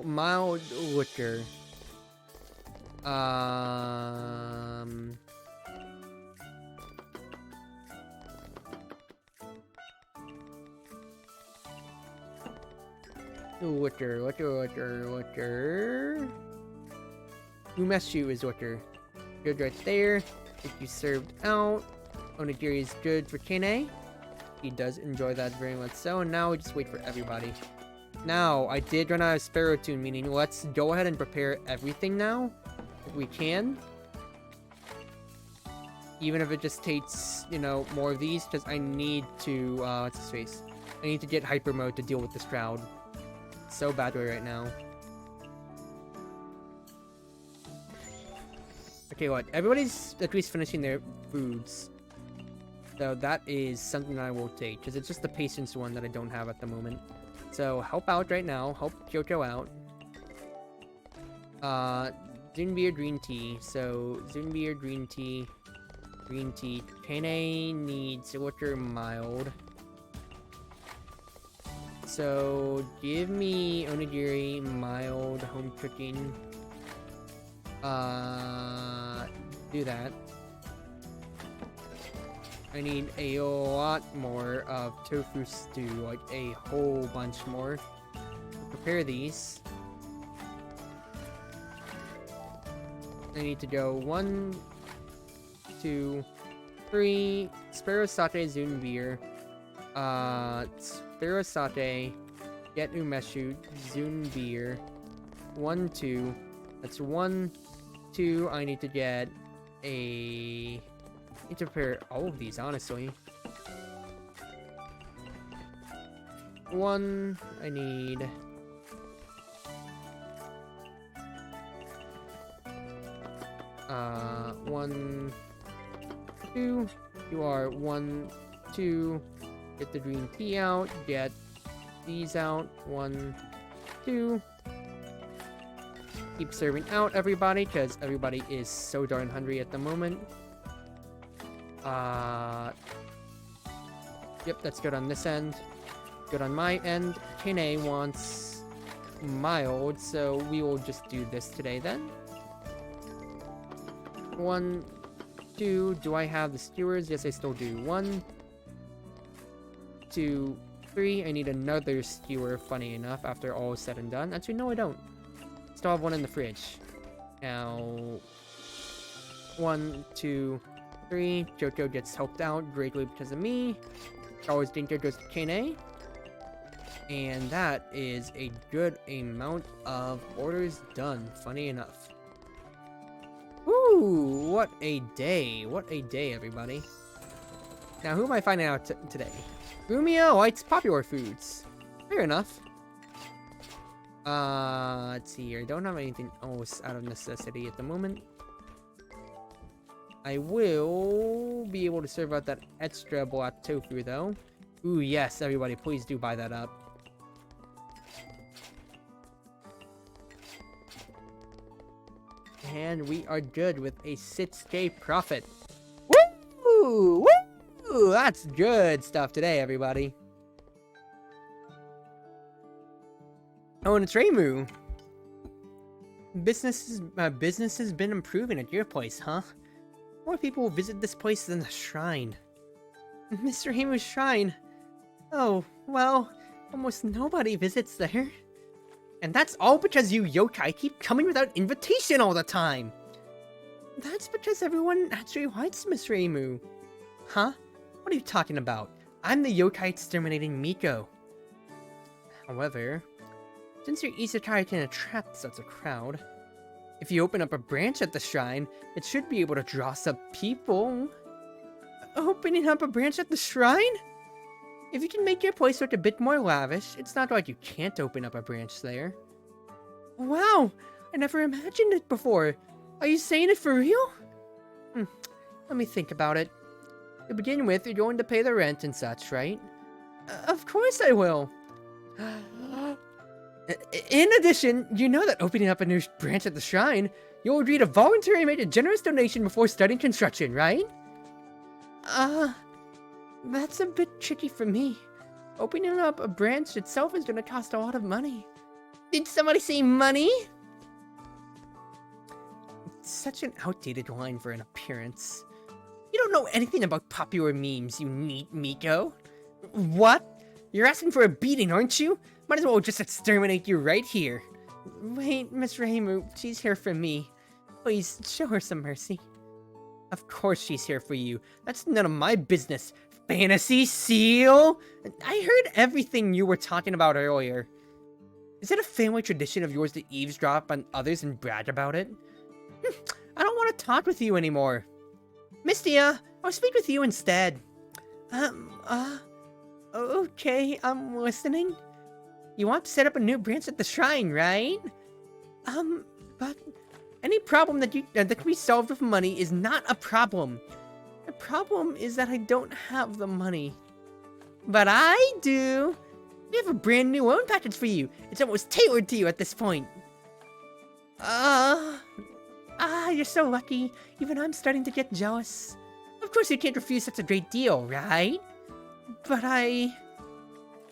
Mild liquor. Liquor. Umeshu is liquor. Good right there. Get you served out. Onigiri is good for Kine. He does enjoy that very much so. And now we just wait for everybody. Now, I did run out of Sparrow Tune, meaning let's go ahead and prepare everything now, if we can. Even if it just takes, you know, more of these, because I need to, what's his face? I need to get Hyper Mode to deal with this Shroud. So badly right now. Okay, what? Everybody's at least finishing their foods. So that is something that I will take, because it's just the patience one that I don't have at the moment. So help out right now. Help Kyoko out. Zunbeer green tea. So Zunbeer green tea. Green tea. Kane needs liquor mild. So give me onigiri mild home cooking. Do that. I need a lot more of tofu stew, like a whole bunch more. Prepare these. I need to go 1, 2, 3. Sparrow satay Zunbeer. Sparrow satay. Get umeshu Zunbeer. 1, 2. That's 1, 2. I need to get a... I need to prepare all of these, honestly. 1, I need... 1, 2. You are 1, 2. Get the green tea out. Get these out. 1, 2. Keep serving out everybody, because everybody is so darn hungry at the moment. Yep, that's good on this end. Good on my end. Kine wants mild, so we will just do this today then. 1, 2. Do I have the skewers? Yes, I still do. 1, 2, 3. I need another skewer, funny enough, after all is said and done. Actually, no, I don't. Still have one in the fridge. Now, 1, 2, 3. Jojo gets helped out greatly because of me. Always danger goes to Kane. And that is a good amount of orders done, funny enough. Ooh, what a day. What a day, everybody. Now, who am I finding out today? Rumio likes popular foods. Fair enough. Let's see here. I don't have anything else out of necessity at the moment. I will be able to serve out that extra black tofu, though. Ooh, yes, everybody, please do buy that up. And we are good with a 6K profit. Woo! Woo! That's good stuff today, everybody. Oh, and it's Reimu. Business has been improving at your place, huh? More people will visit this place than the shrine. Mr. Reimu's shrine. Oh, well, almost nobody visits there. And that's all because you yokai keep coming without invitation all the time. That's because everyone actually likes Miss Reimu. Huh? What are you talking about? I'm the yokai exterminating Miko. However, since your Izakaya can attract such a crowd, if you open up a branch at the shrine, it should be able to draw some people. Opening up a branch at the shrine? If you can make your place look a bit more lavish, it's not like you can't open up a branch there. Wow! I never imagined it before. Are you saying it for real? Let me think about it. To begin with, you're going to pay the rent and such, right? Of course I will. In addition, you know that opening up a new branch at the shrine, you'll agree to voluntarily make a generous donation before starting construction, right? That's a bit tricky for me. Opening up a branch itself is gonna cost a lot of money. Did somebody say money? It's such an outdated line for an appearance. You don't know anything about popular memes, you neat Miko. What? You're asking for a beating, aren't you? Might as well just exterminate you right here. Wait, Miss Reimu, she's here for me. Please, show her some mercy. Of course she's here for you. That's none of my business. Fantasy Seal? I heard everything you were talking about earlier. Is it a family tradition of yours to eavesdrop on others and brag about it? I don't want to talk with you anymore. Mystia, I'll speak with you instead. Okay, I'm listening. You want to set up a new branch at the shrine, right? But any problem that can be solved with money is not a problem. The problem is that I don't have the money. But I do. We have a brand new loan package for you. It's almost tailored to you at this point. You're so lucky. Even I'm starting to get jealous. Of course you can't refuse such a great deal, right? But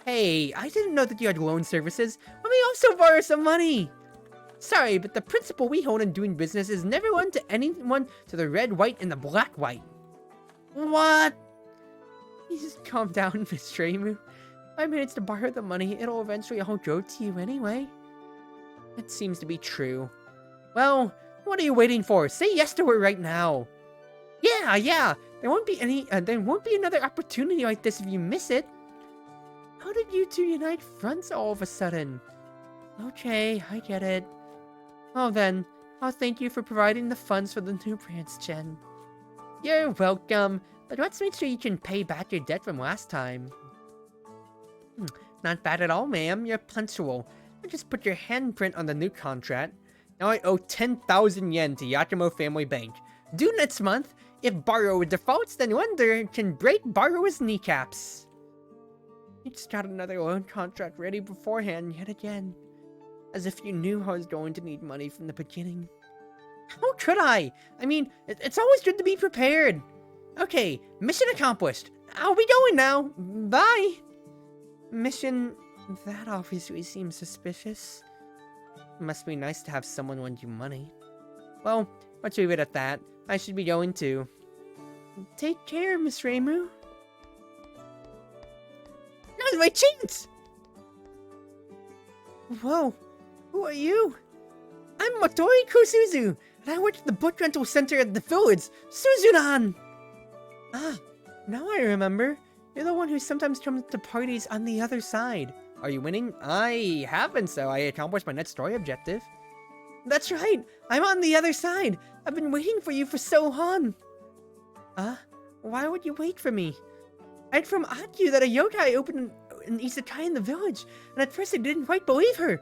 Hey, I didn't know that you had loan services. Let me also borrow some money. Sorry, but the principle we hold in doing business is never lend to anyone to the red, white, and the black, white. What? You just calm down, Miss Reimu. If I manage to borrow the money, it'll eventually all go to you anyway. That seems to be true. Well, what are you waiting for? Say yes to her right now. Yeah. There won't be another opportunity like this if you miss it. How did you two unite fronts all of a sudden? Okay, I get it. Well then, I'll thank you for providing the funds for the new branch, Jen. You're welcome, but let's make sure you can pay back your debt from last time. Not bad at all, ma'am. You're punctual. I just put your handprint on the new contract. Now I owe 10,000 yen to Yakumo Family Bank. Due next month. If borrower defaults, then lender can break borrower's kneecaps. You just got another loan contract ready beforehand yet again. As if you knew I was going to need money from the beginning. How could I? I mean, it's always good to be prepared. Okay, mission accomplished. I'll be going now. Bye. Mission... that obviously seems suspicious. It must be nice to have someone lend you money. Well, let's leave it at that. I should be going too. Take care, Miss Reimu. Now's my chance! Whoa, who are you? I'm Motori Kosuzu, and I work at the book rental center at the village, Suzuran! Now I remember. You're the one who sometimes comes to parties on the other side. Are you winning? I have been, so I accomplished my next story objective. That's right, I'm on the other side. I've been waiting for you for so long. Why would you wait for me? I'd from Akyu that a yokai opened an Izakaya in the village, and at first I didn't quite believe her.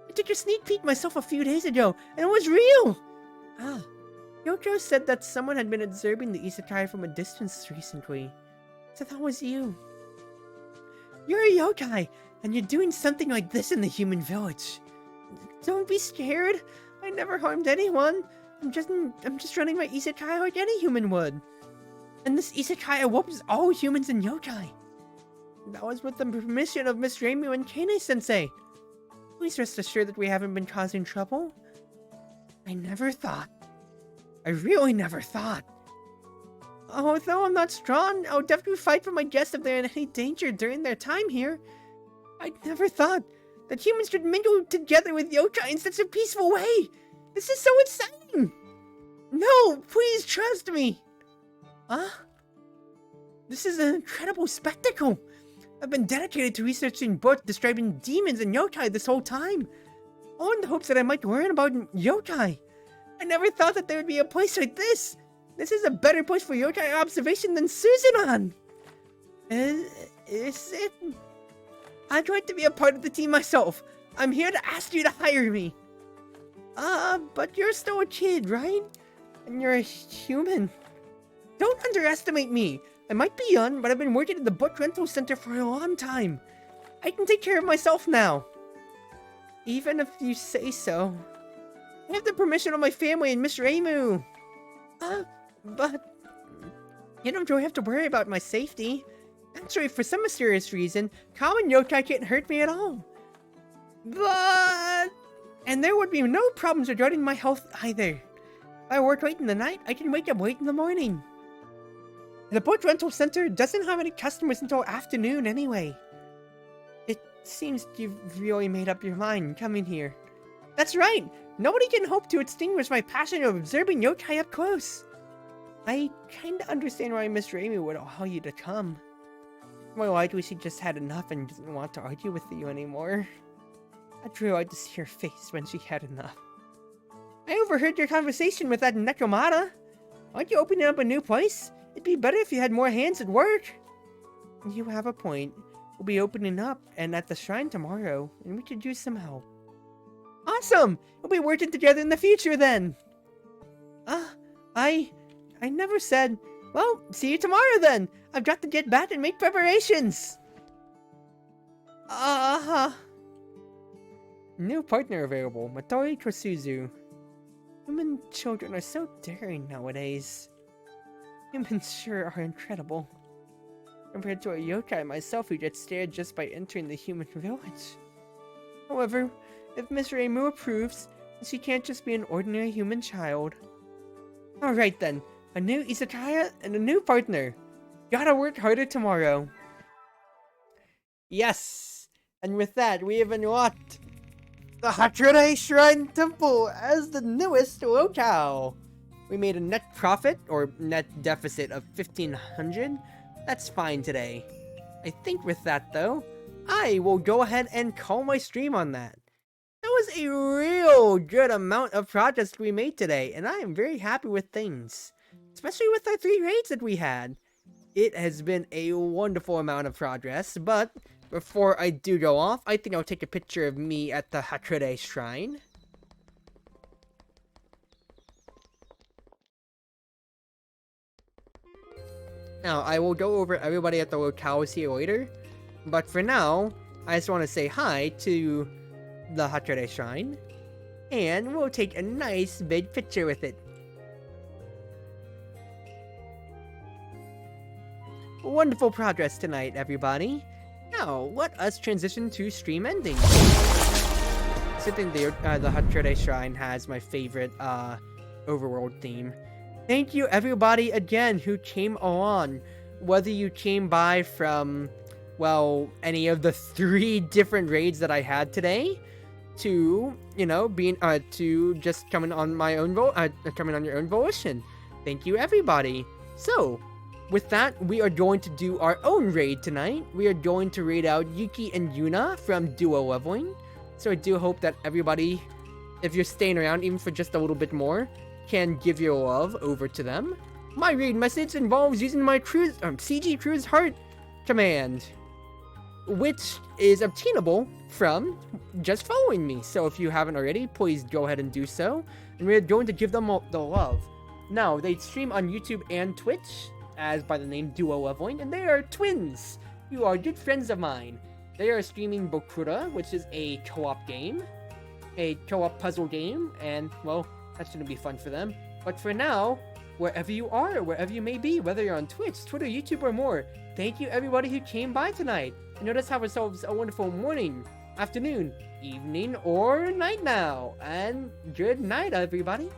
I took a sneak peek myself a few days ago, and it was real! Yoko said that someone had been observing the Izakaya from a distance recently. So that was you. You're a yokai, and you're doing something like this in the human village. Don't be scared. I never harmed anyone. I'm just running my Izakaya like any human would. And this Izakaya whoops all humans and yokai. That was with the permission of Miss Reimu and Keine-Sensei. Please rest assured that we haven't been causing trouble. I never thought. I really never thought. Although I'm not strong, I'll definitely fight for my guests if they're in any danger during their time here. I never thought that humans could mingle together with yokai in such a peaceful way. This is so exciting! No, please trust me! This is an incredible spectacle! I've been dedicated to researching books describing demons and yokai this whole time. All in the hopes that I might learn about yokai. I never thought that there would be a place like this! This is a better place for yokai observation than Suzuran! Is it? I'd like to be a part of the team myself. I'm here to ask you to hire me. But you're still a kid, right? And you're a human. Don't underestimate me. I might be young, but I've been working at the book rental center for a long time. I can take care of myself now. Even if you say so. I have the permission of my family and Miss Reimu. But you don't really have to worry about my safety. Actually, for some mysterious reason, common yokai can't hurt me at all. And there would be no problems regarding my health either. If I work late in the night, I can wake up late in the morning. The book rental center doesn't have any customers until afternoon anyway. It seems you've really made up your mind coming here. That's right! Nobody can hope to extinguish my passion of observing yokai up close. I kinda understand why Miss Reimu would allow you to come. More likely she just had enough and doesn't want to argue with you anymore. I'd really like to see her face when she had enough. I overheard your conversation with that Nekomata. Aren't you opening up a new place? It'd be better if you had more hands at work. You have a point. We'll be opening up and at the shrine tomorrow, and we could use some help. Awesome! We'll be working together in the future then! I never said... Well, see you tomorrow then! I've got to get back and make preparations! New partner available, Matori Kosuzu. Human children are so daring nowadays. Humans sure are incredible. Compared to a yokai myself who gets scared just by entering the human village. However, if Miss Reimu approves, she can't just be an ordinary human child. Alright then, a new Izakaya and a new partner. Gotta work harder tomorrow. Yes! And with that, we have unlocked the Hakurei Shrine Temple as the newest locale. We made a net profit, or net deficit of 1,500. That's fine today. I think with that though, I will go ahead and call my stream on that. That was a real good amount of progress we made today, and I am very happy with things. Especially with our 3 raids that we had. It has been a wonderful amount of progress, but before I do go off, I think I'll take a picture of me at the Hakurei Shrine. Now, I will go over everybody at the locales here later, but for now, I just want to say hi to the Hakurei Shrine, and we'll take a nice big picture with it. Wonderful progress tonight, everybody. Now, let us transition to stream ending. I think the Hakurei Shrine has my favorite overworld theme. Thank you everybody again who came on, whether you came by from, well, any of the 3 different raids that I had today, to, you know, being, to just coming on my own, coming on your own volition. Thank you everybody. So, with that, we are going to do our own raid tonight. We are going to raid out Yuki and Yuna from duo leveling. So I do hope that everybody, if you're staying around even for just a little bit more, can give your love over to them. My raid message involves using my CG Cruise Heart command, which is obtainable from just following me. So if you haven't already, please go ahead and do so. And we're going to give them the love. Now, they stream on YouTube and Twitch, as by the name Duo Leveling, and they are twins who are good friends of mine. They are streaming Bokura, which is a co-op game, a co-op puzzle game, and, well, that's going to be fun for them. But for now, wherever you are, wherever you may be, whether you're on Twitch, Twitter, YouTube, or more, thank you everybody who came by tonight. And let us have ourselves a wonderful morning, afternoon, evening, or night now. And good night, everybody.